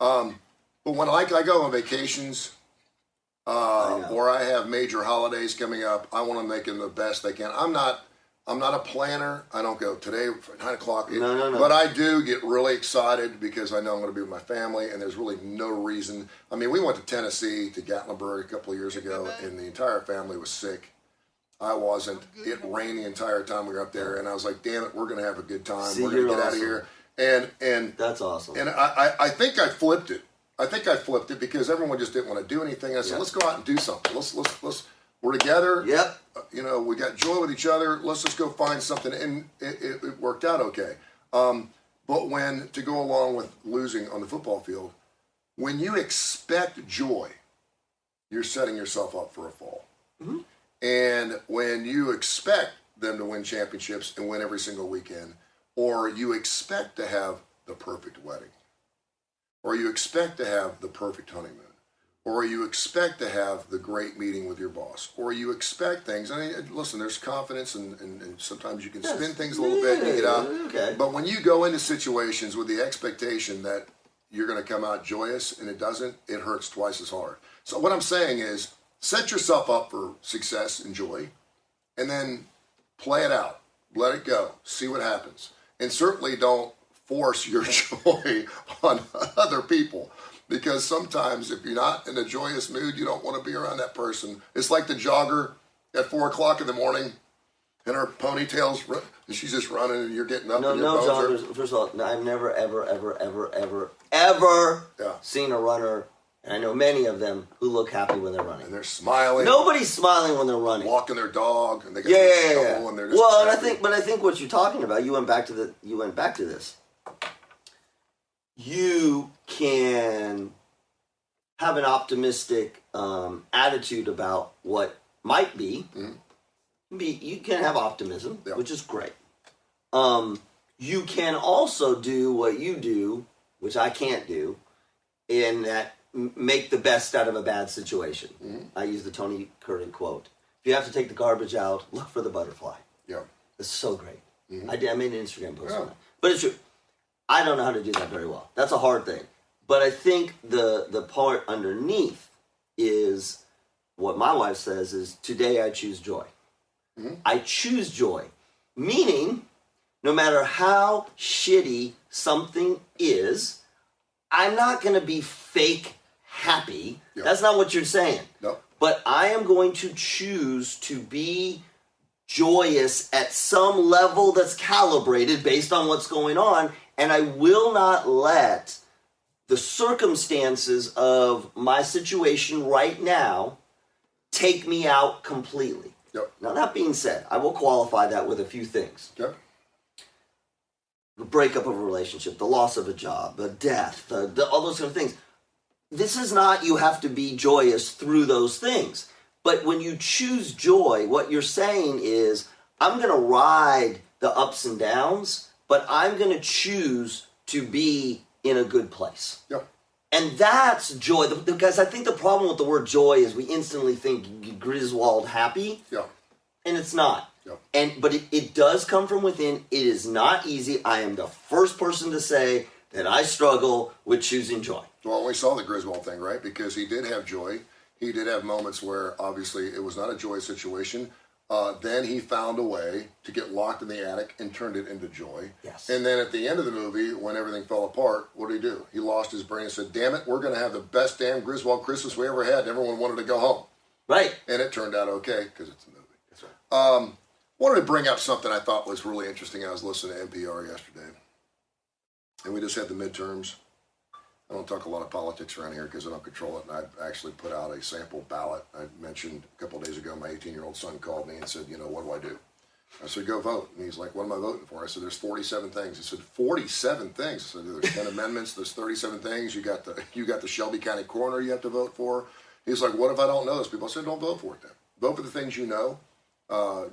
But when I go on vacations or I have major holidays coming up, I want to make them the best they can. I'm not a planner. I don't go today for 9 o'clock. No. But I do get really excited because I know I'm going to be with my family, and there's really no reason. I mean, we went to Tennessee, to Gatlinburg a couple of years ago, and the entire family was sick. I wasn't. It rained the entire time we were up there, and I was like, damn it, we're going to have a good time. We're going to get out of here. And that's awesome. And I think I flipped it. Because everyone just didn't want to do anything. I said, let's go out and do something. Let's we're together. Yep. We got joy with each other. Let's just go find something. And it worked out okay. But to go along with losing on the football field, when you expect joy, you're setting yourself up for a fall. Mm-hmm. And when you expect them to win championships and win every single weekend, or you expect to have the perfect wedding, or you expect to have the perfect honeymoon, or you expect to have the great meeting with your boss, or you expect things. I mean, listen, there's confidence, and sometimes you can spin things a little bit and you get out. Okay. But when you go into situations with the expectation that you're going to come out joyous and it doesn't, it hurts twice as hard. So what I'm saying is, set yourself up for success and joy, and then play it out. Let it go. See what happens. And certainly don't force your joy on other people. Because sometimes if you're not in a joyous mood, you don't want to be around that person. It's like the jogger at 4 o'clock in the morning, and her ponytail's, and she's just running, and you're getting up. No joggers. First of all, I've never, ever seen a runner, and I know many of them, who look happy when they're running. And they're smiling. Nobody's smiling when they're running. Walking their dog, and they got their shovel, and they're just happy. And I think what you're talking about, you went back to this. You can have an optimistic attitude about what might be. Mm-hmm. You can have optimism, which is great. You can also do what you do, which I can't do, in that make the best out of a bad situation. Mm-hmm. I use the Tony Curry quote. If you have to take the garbage out, look for the butterfly. Yeah. It's so great. I did. I made an Instagram post Yeah. on that. But it's true. I don't know how to do that very well. That's a hard thing. But I think the part underneath is what my wife says is, today I choose joy. I choose joy. Meaning, no matter how shitty something is, I'm not going to be fake happy. Yeah. That's not what you're saying. No. But I am going to choose to be joyous at some level that's calibrated based on what's going on, and I will not let the circumstances of my situation right now take me out completely. Yep. Now, that being said, I will qualify that with a few things. Yep. The breakup of a relationship, the loss of a job, the death, all those kind of things. This is not you have to be joyous through those things. But when you choose joy, what you're saying is, I'm going to ride the ups and downs, but I'm going to choose to be in a good place. Yep. And that's joy. Because I think the problem with the word joy is we instantly think Griswold happy, Yeah. and it's not. Yeah. But it does come from within. It is not easy. I am the first person to say that I struggle with choosing joy. Well, we saw the Griswold thing, right? Because he did have joy. He did have moments where obviously it was not a joyous situation. Then he found a way to get locked in the attic and turned it into joy. Yes. And then at the end of the movie, when everything fell apart, what did he do? He lost his brain and said, damn it, we're going to have the best damn Griswold Christmas we ever had. And everyone wanted to go home. Right. And it turned out okay because it's a movie. That's right. Wanted to bring up something I thought was really interesting. I was listening to NPR yesterday. And we just had the midterms. I don't talk a lot of politics around here because I don't control it. And I actually put out a sample ballot. I mentioned a couple of days ago, my 18-year-old son called me and said, what do I do? I said, go vote. And he's like, what am I voting for? I said, there's 47 things. He said, 47 things? I said, there's 10 amendments. There's 37 things. You got the Shelby County coroner you have to vote for. He's like, what if I don't know those people? I said, don't vote for it then. Vote for the things you know.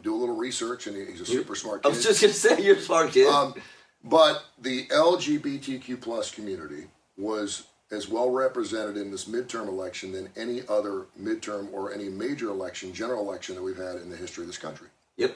Do a little research. And he's a super smart kid. I was just going to say, you're a smart kid. But the LGBTQ plus community was as well represented in this midterm election than any other midterm or any major election, general election that we've had in the history of this country. Yep.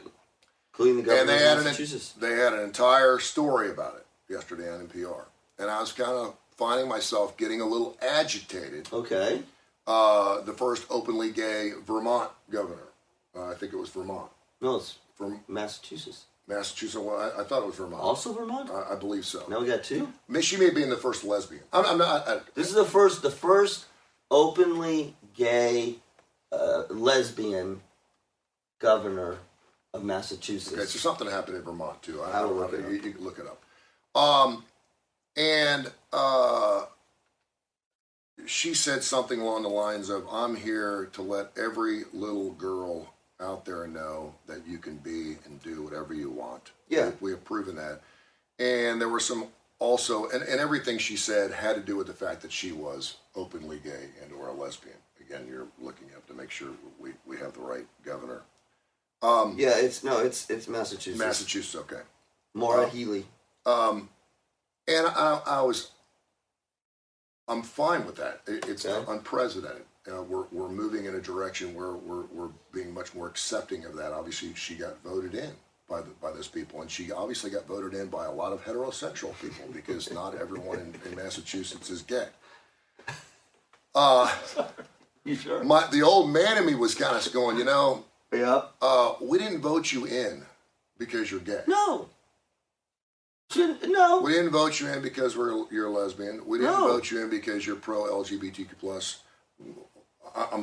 Including the governor of Massachusetts. They had an entire story about it yesterday on NPR. And I was kind of finding myself getting a little agitated. Okay. The first openly gay Vermont governor. I think it was Vermont. No, it's From Massachusetts. Massachusetts. Well, I thought it was Vermont. Also Vermont? I believe so. Now we got two? She may be in the first lesbian. I'm not. This is the first openly gay lesbian governor of Massachusetts. Okay, so something happened in Vermont too. I will look it up. You can look it up. She said something along the lines of, I'm here to let every little girl out there know that you can be and do whatever you want. Yeah. We have proven that. And there were some also, and everything she said had to do with the fact that she was openly gay and or a lesbian. Again, you're looking up to make sure we have the right governor. Yeah, it's Massachusetts. Massachusetts, okay. Maura Healey. And I'm fine with that. It's unprecedented. We're moving in a direction where we're being much more accepting of that. Obviously, she got voted in by those people, and she obviously got voted in by a lot of heterosexual people because not everyone in Massachusetts is gay. You sure? The old man in me was kind of going, Yeah. we didn't vote you in because you're gay. No. No. We didn't vote you in because you're a lesbian. We didn't vote you in because you're pro LGBTQ plus. I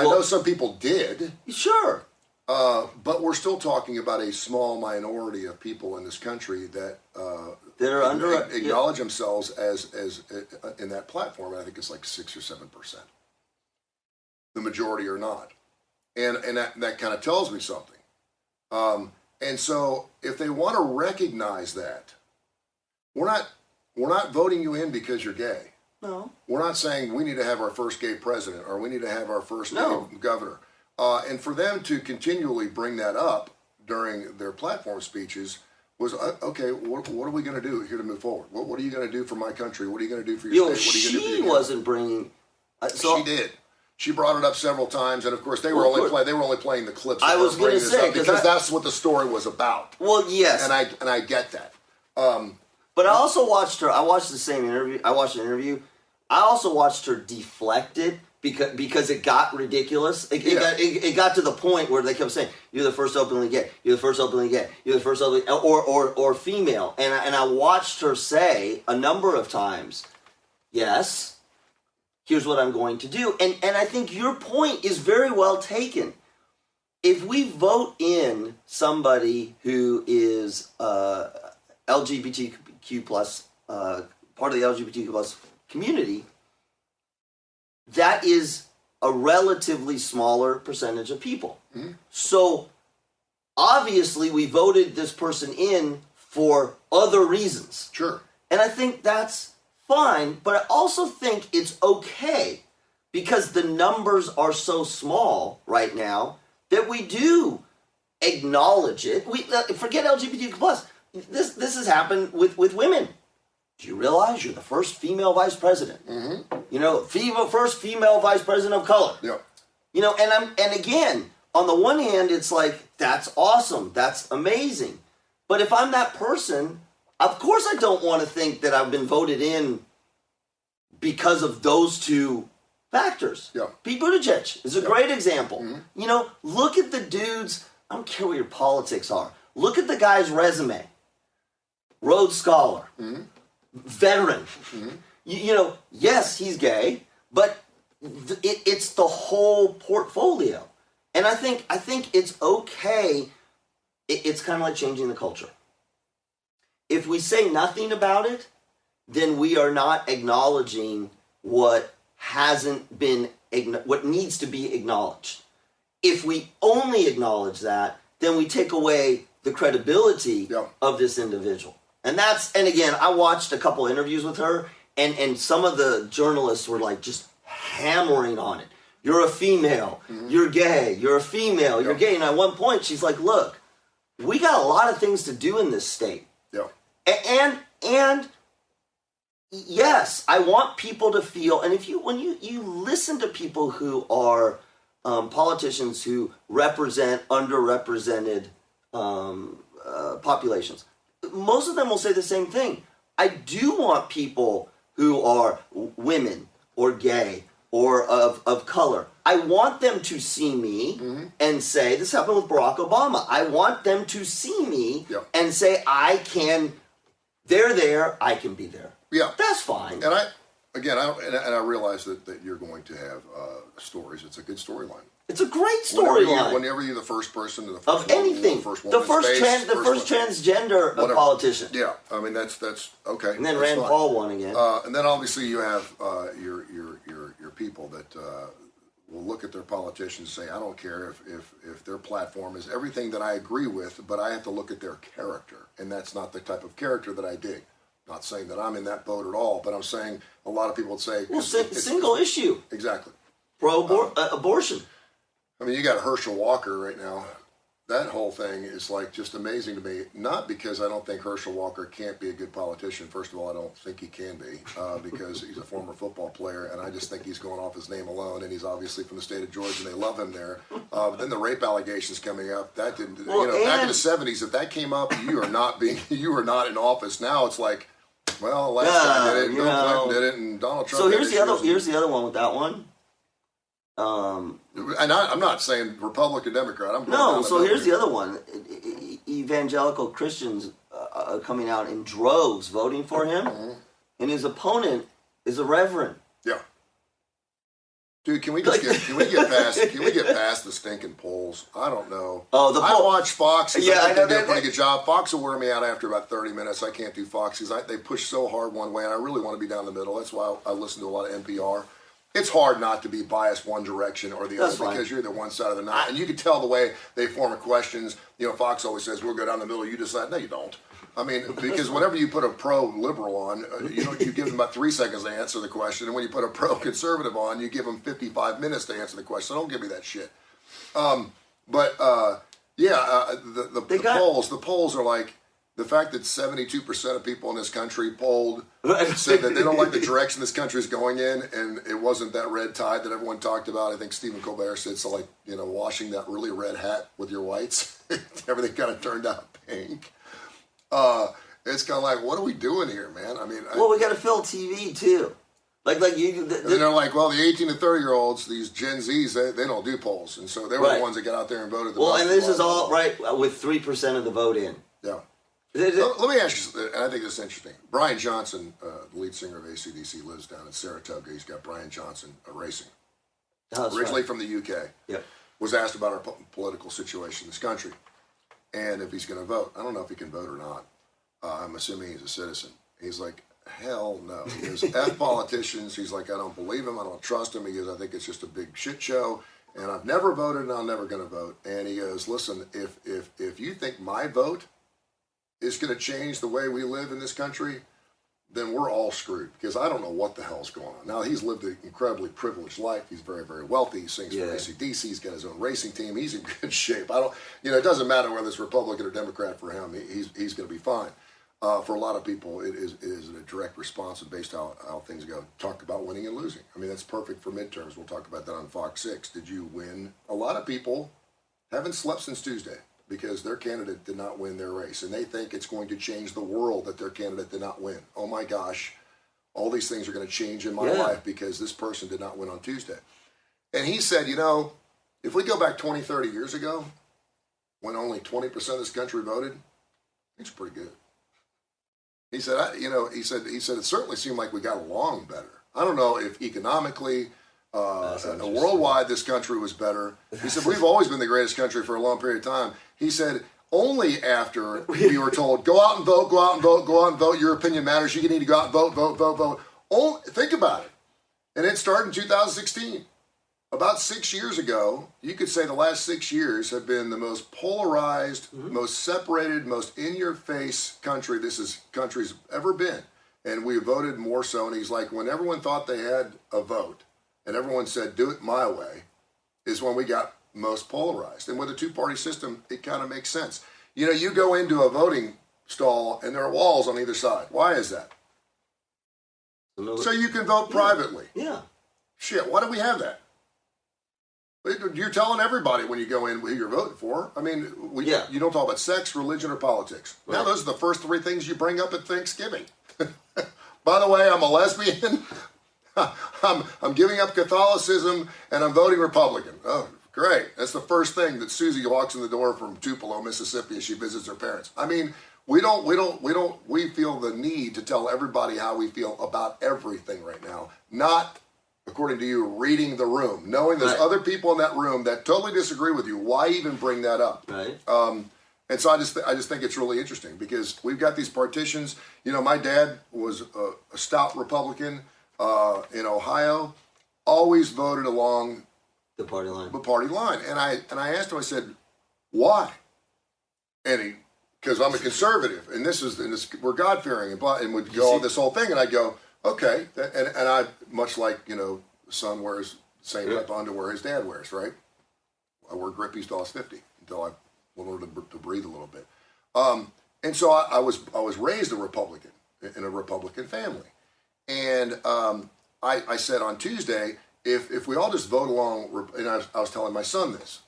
know some people did. Sure. But we're still talking about a small minority of people in this country that are acknowledge themselves as in that platform. I think it's like 6 or 7%. The majority are not, and that kind of tells me something. And so, if they want to recognize that, we're not voting you in because you're gay. No. We're not saying we need to have our first gay president or we need to have our first gay governor. And for them to continually bring that up during their platform speeches was, okay, what are we going to do here to move forward? What are you going to do for my country? What are you going to do for your state? What are you going to do for your wasn't bringing... She did. She brought it up several times, and of course they were only playing the clips. I was going to say because that's what the story was about. Well, yes, and I get that. But I also watched her. I watched the same interview. I watched an interview. I also watched her deflect it because it got ridiculous. It got to the point where they kept saying, "You're the first openly gay. You're the first openly gay. You're the first openly or female." And I watched her say a number of times, "Yes, here's what I'm going to do." And I think your point is very well taken. If we vote in somebody who is LGBTQ plus part of the LGBTQ plus community, that is a relatively smaller percentage of people. Mm-hmm. So obviously we voted this person in for other reasons. Sure. And I think that's fine, but I also think it's okay because the numbers are so small right now that we do acknowledge it. We forget LGBTQ plus. This has happened with women. Do you realize you're the first female vice president? Mm-hmm. First female vice president of color. Yeah. And again, on the one hand, it's like, that's awesome. That's amazing. But if I'm that person, of course I don't want to think that I've been voted in because of those two factors. Yeah. Pete Buttigieg is a great example. Mm-hmm. Look at the dudes. I don't care what your politics are. Look at the guy's resume. Rhodes Scholar. Mm-hmm. Veteran. Mm-hmm. Yes, he's gay, but it's the whole portfolio. And I think it's okay. It's kind of like changing the culture. If we say nothing about it, then we are not acknowledging what hasn't been, what needs to be acknowledged. If we only acknowledge that, then we take away the credibility of this individual. And again, I watched a couple interviews with her, and some of the journalists were like just hammering on it. You're a female, you're gay, you're a female, you're gay. And at one point, she's like, look, we got a lot of things to do in this state. Yeah. And yes, I want people to feel, and when you listen to people who are politicians who represent underrepresented populations, most of them will say the same thing. I do want people who are women or gay or of color. I want them to see me and say, this happened with Barack Obama. I want them to see me and say, they're there, I can be there. Yeah. That's fine. And I realize that you're going to have stories. It's a good storyline. It's a great storyline. Whenever you're the first person to the of first anything, the first transgender politician. Yeah, I mean that's okay. And then Rand Paul won again. And then obviously you have your people that will look at their politicians and say, I don't care if their platform is everything that I agree with, but I have to look at their character, and that's not the type of character that I dig. Not saying that I'm in that boat at all, but I'm saying a lot of people would say, well, single issue, exactly, abortion. I mean, you got Herschel Walker right now. That whole thing is like just amazing to me. Not because I don't think Herschel Walker can't be a good politician. First of all, I don't think he can be because he's a former football player, and I just think he's going off his name alone. And he's obviously from the state of Georgia, and they love him there. But then the rape allegations coming up. That didn't. Back in the '70s, if that came up, you are not in office. Now it's like, well, last guy did it, Bill Clinton did it, and Donald Trump. So here's the other one with that one. And I'm not saying Republican, Democrat. Here's the other one. Evangelical Christians coming out in droves voting for him, and his opponent is a reverend. Yeah. Dude, can we get past the stinking polls? I don't know. Oh, I watch Fox. I know they do a pretty good job. Fox will wear me out after about 30 minutes. I can't do Fox because they push so hard one way, and I really want to be down the middle. That's why I listen to a lot of NPR. It's hard not to be biased one direction or the other because you're the one side of the night. And you can tell the way they form questions. Fox always says, we'll go down the middle, you decide. No, you don't. I mean, because whenever you put a pro-liberal on, you give them about 3 seconds to answer the question. And when you put a pro-conservative on, you give them 55 minutes to answer the question. So don't give me that shit. The polls are like, The fact that 72% of people in this country polled said that they don't like the direction this country is going in, and it wasn't that red tide that everyone talked about. I think Stephen Colbert said, so like, washing that really red hat with your whites, everything kind of turned out pink. It's kind of like, what are we doing here, man? I mean, well, we got to fill TV too. Like you. And they're like, well, the 18 to 30-year-olds, these Gen Zs, they don't do polls, and so they were the ones that got out there and voted. Well, and this is all right with 3% of the vote in. Yeah. Let me ask you, and I think this is interesting. Brian Johnson, the lead singer of AC/DC, lives down in Saratoga. He's got Brian Johnson Racing, originally from the UK. Yep. Was asked about our political situation in this country, and if he's going to vote. I don't know if he can vote or not. I'm assuming he's a citizen. He's like, hell no. He goes, F politicians. He's like, I don't believe him. I don't trust him. He goes, I think it's just a big shit show. And I've never voted, and I'm never going to vote. And he goes, listen, if you think my vote is going to change the way we live in this country, then we're all screwed, because I don't know what the hell's going on. Now, he's lived an incredibly privileged life. He's very, very wealthy. He sings for AC/DC. He's got his own racing team. He's in good shape. It doesn't matter whether it's Republican or Democrat for him. He's going to be fine. For a lot of people, it is a direct response based on how things go. Talk about winning and losing. I mean, that's perfect for midterms. We'll talk about that on Fox 6. Did you win? A lot of people haven't slept since Tuesday because their candidate did not win their race, and they think it's going to change the world that their candidate did not win. Oh my gosh, all these things are going to change in my life because this person did not win on Tuesday. And he said, if we go back 20, 30 years ago, when only 20% of this country voted, it's pretty good. He said, he said it certainly seemed like we got along better. I don't know if economically, worldwide, this country was better. He said, we've always been the greatest country for a long period of time. He said, only after we were told, go out and vote, go out and vote, go out and vote. Your opinion matters. You need to go out and vote, vote, vote, vote. Think about it. And it started in 2016. About 6 years ago, you could say the last 6 years have been the most polarized, most separated, most in-your-face country this country's ever been. And we voted more so. And he's like, when everyone thought they had a vote and everyone said, do it my way, is when we got most polarized. And with a two-party system, it kind of makes sense. You go into a voting stall and there are walls on either side. Why is that? So you can vote privately. Yeah. Shit, why do we have that? You're telling everybody when you go in who you're voting for. I mean, you don't talk about sex, religion, or politics. Right. Now, those are the first three things you bring up at Thanksgiving. By the way, I'm a lesbian. I'm giving up Catholicism, and I'm voting Republican. Oh, great. That's the first thing that Susie walks in the door from Tupelo, Mississippi, as she visits her parents. I mean, we feel the need to tell everybody how we feel about everything right now, not, according to you, reading the room, knowing there's other people in that room that totally disagree with you. Why even bring that up? Right. And so I just think it's really interesting because we've got these partitions. My dad was a stout Republican in Ohio, always voted along the party line. And I asked him, I said, why? And because I'm a conservative, and we're God-fearing, and would go on this whole thing, and I'd go, okay, and I, much like, the son wears the same type of underwear his dad wears, right? I wore grippies till I was 50, until I learned to breathe a little bit. And so I was raised a Republican, in a Republican family. And I said on Tuesday, if we all just vote along, and I was telling my son this,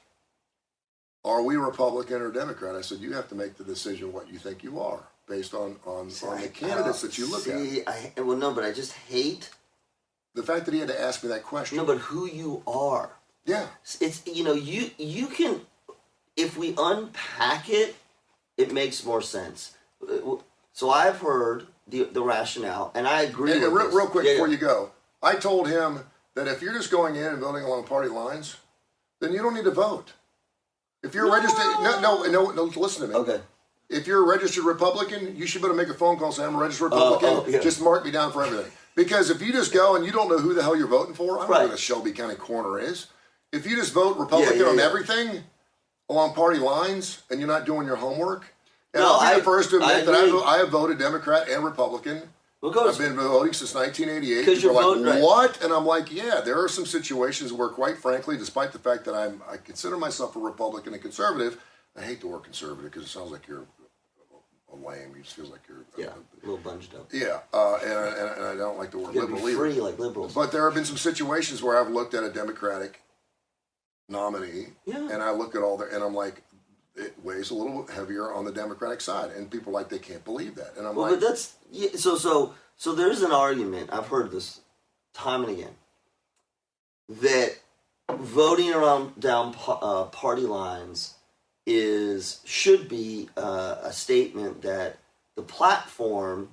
are we Republican or Democrat? I said, you have to make the decision what you think you are, based on the candidates that you look at. Well, no, but I just hate the fact that he had to ask me that question. No, but who you are. Yeah. It's, you can, if we unpack it, it makes more sense. So I've heard the rationale, and I agree with this. Real quick before you go, I told him that if you're just going in and voting along party lines, then you don't need to vote. If you're registered, no, listen to me. Okay. If you're a registered Republican, you should better make a phone call and say, I'm a registered Republican. Just mark me down for everything. Because if you just go and you don't know who the hell you're voting for, I don't know who the Shelby County coroner is. If you just vote Republican on everything along party lines and you're not doing your homework, and I'll be the first to admit that I have voted Democrat and Republican. I've been voting since 1988. People are like, what? And I'm like, yeah, there are some situations where, quite frankly, despite the fact that I consider myself a Republican and conservative, I hate the word conservative because it sounds like you're lame. It just feels like you're a little bunged up. Yeah, and I don't like the word You gotta liberal be either. free like liberals. But there have been some situations where I've looked at a Democratic nominee, and I look at and I'm like, it weighs a little heavier on the Democratic side, and people are like, they can't believe that, and I'm like, but that's so there's an argument, I've heard this time and again, that voting around down party lines should be a statement that the platform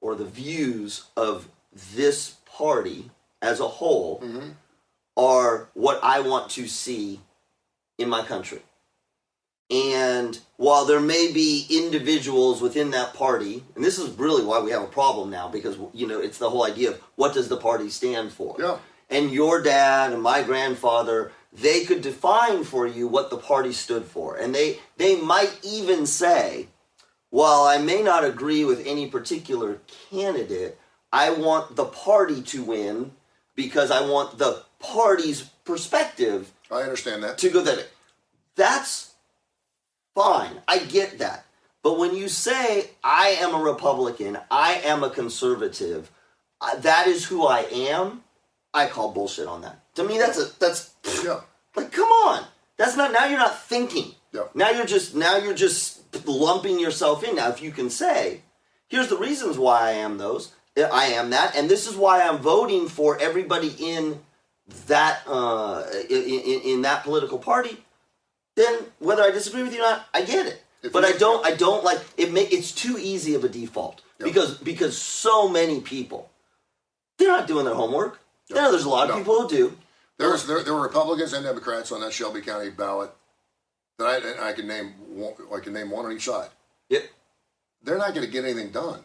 or the views of this party as a whole are what I want to see in my country. And while there may be individuals within that party, and this is really why we have a problem now, because, it's the whole idea of what does the party stand for? Yeah. And your dad and my grandfather, they could define for you what the party stood for. And they might even say, while I may not agree with any particular candidate, I want the party to win because I want the party's perspective. I understand that. To go that. That's fine. I get that. But when you say, I am a Republican, I am a conservative, that is who I am, I call bullshit on that. To me, that's like, come on. That's not, now you're not thinking. Yeah. Now you're just lumping yourself in. Now, if you can say, here's the reasons why I am that, and this is why I'm voting for everybody in that in that political party, then whether I disagree with you or not, I get it. But I don't like it. It's too easy of a default because so many people, they're not doing their homework. Yep. There's a lot of people who do. There were Republicans and Democrats on that Shelby County ballot that I can name. I can name one on each side. Yep. They're not going to get anything done.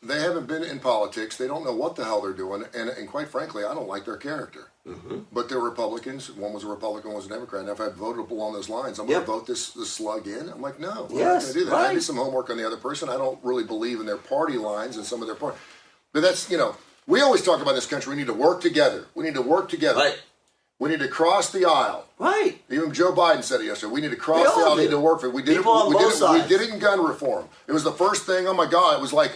They haven't been in politics. They don't know what the hell they're doing. And quite frankly, I don't like their character. Mm-hmm. But they're Republicans. One was a Republican, one was a Democrat. And if I voted along those lines, I'm going to vote this slug in. I'm like, no, we're not going to do that. Right. I did some homework on the other person. I don't really believe in their party lines and some of their party. But that's, we always talk about in this country, we need to work together. We need to work together. Right. We need to cross the aisle. Right. Even Joe Biden said it yesterday. We need to cross the aisle. We need to work for it. We did it in gun reform. It was the first thing. Oh my God! It was like,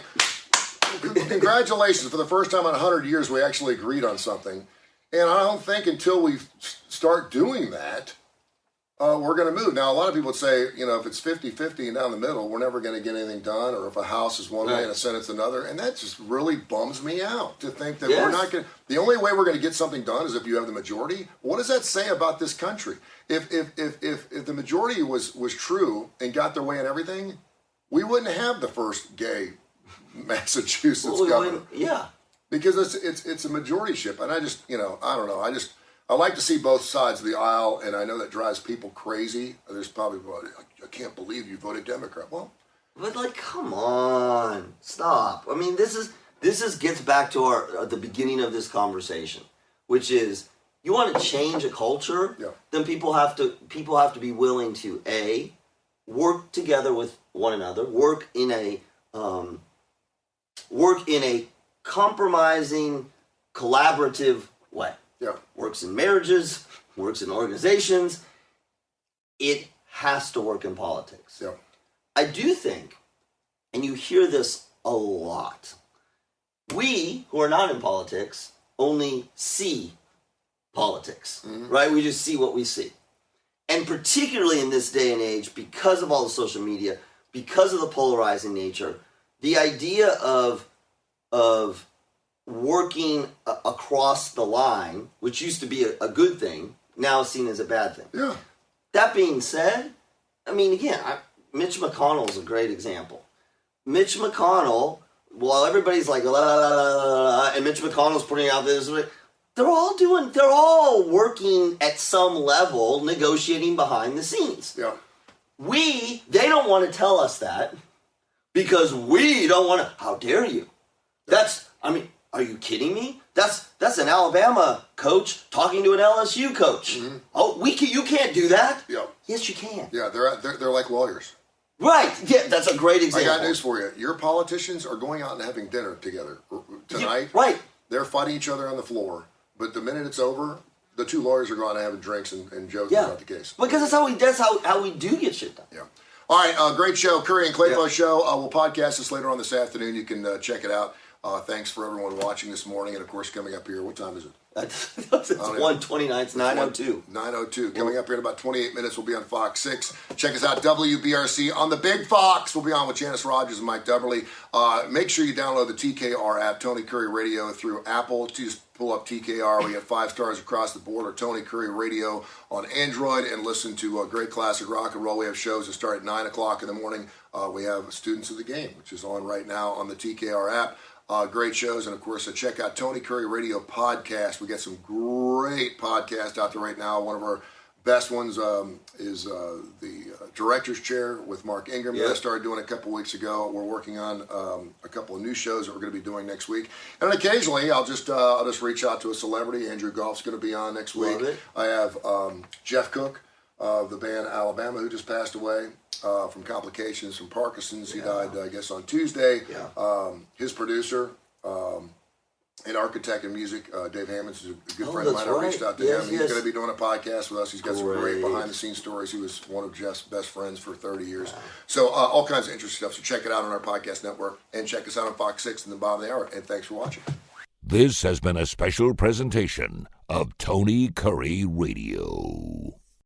congratulations! For the first time in 100 years, we actually agreed on something. And I don't think until we start doing that, we're going to move. Now, a lot of people would say, if it's 50-50 and down the middle, we're never going to get anything done, or if a House is one way and a Senate's another. And that just really bums me out to think that we're not going to. The only way we're going to get something done is if you have the majority. What does that say about this country? If the majority was true and got their way in everything, we wouldn't have the first gay Massachusetts governor. Yeah. Because it's a majority-ship. And I just, I don't know. I like to see both sides of the aisle, and I know that drives people crazy. There's probably, I can't believe you voted Democrat. Well, but come on, stop. I mean, this gets back to the beginning of this conversation, which is you want to change a culture, then people have to be willing to work together with one another, work in a compromising, collaborative way. Yeah. Works in marriages, works in organizations. It has to work in politics. Yeah. I do think, and you hear this a lot, we who are not in politics only see politics, right? We just see what we see. And particularly in this day and age, because of all the social media, because of the polarizing nature, the idea of working across the line, which used to be a good thing, now is seen as a bad thing. Yeah. That being said, I mean, again, Mitch McConnell is a great example. Mitch McConnell, while everybody's like, la, la, la, la, la, and Mitch McConnell's putting out this, they're all working at some level, negotiating behind the scenes. Yeah. They don't want to tell us that because we don't want to, how dare you? Are you kidding me? That's an Alabama coach talking to an LSU coach. Mm-hmm. Oh, you can't do that. Yeah. Yes, you can. Yeah, they're like lawyers. Right. Yeah, that's a great example. I got news for you. Your politicians are going out and having dinner together tonight. Right. They're fighting each other on the floor, but the minute it's over, the two lawyers are going out and having drinks, and Joe's about the case. Because that's how we do get shit done. Yeah. All right, great show, Kurre and Klapow show. We'll podcast this later on this afternoon. You can check it out. Thanks for everyone watching this morning, and of course, coming up here. What time is it? It's 1:29. It's 9:02. 9:02. Coming up here in about 28 minutes, we'll be on Fox 6. Check us out, WBRC on the Big Fox. We'll be on with Janice Rogers and Mike Dubberly. Make sure you download the TKR app, Tony Kurre Radio, through Apple. Just pull up TKR. We get 5 stars across the board, or Tony Kurre Radio on Android, and listen to great classic rock and roll. We have shows that start at 9 o'clock in the morning. We have Students of the Game, which is on right now on the TKR app. Great shows, and of course, check out Tony Kurre Radio podcast. We got some great podcasts out there right now. One of our best ones is the Director's Chair with Mark Ingram that I started doing a couple weeks ago. We're working on a couple of new shows that we're going to be doing next week, and occasionally I'll just reach out to a celebrity. Andrew Goff's going to be on next week. I have Jeff Cook of the band Alabama, who just passed away from complications from Parkinson's. He died, I guess, on Tuesday. His producer and architect and music, Dave Hammonds, is a good friend of mine. I reached out to him. He's going to be doing a podcast with us. He's got some great behind-the-scenes stories. He was one of Jeff's best friends for 30 years. So all kinds of interesting stuff. So check it out on our podcast network, and check us out on Fox 6 in the bottom of the hour. And thanks for watching. This has been a special presentation of Tony Kurre Radio.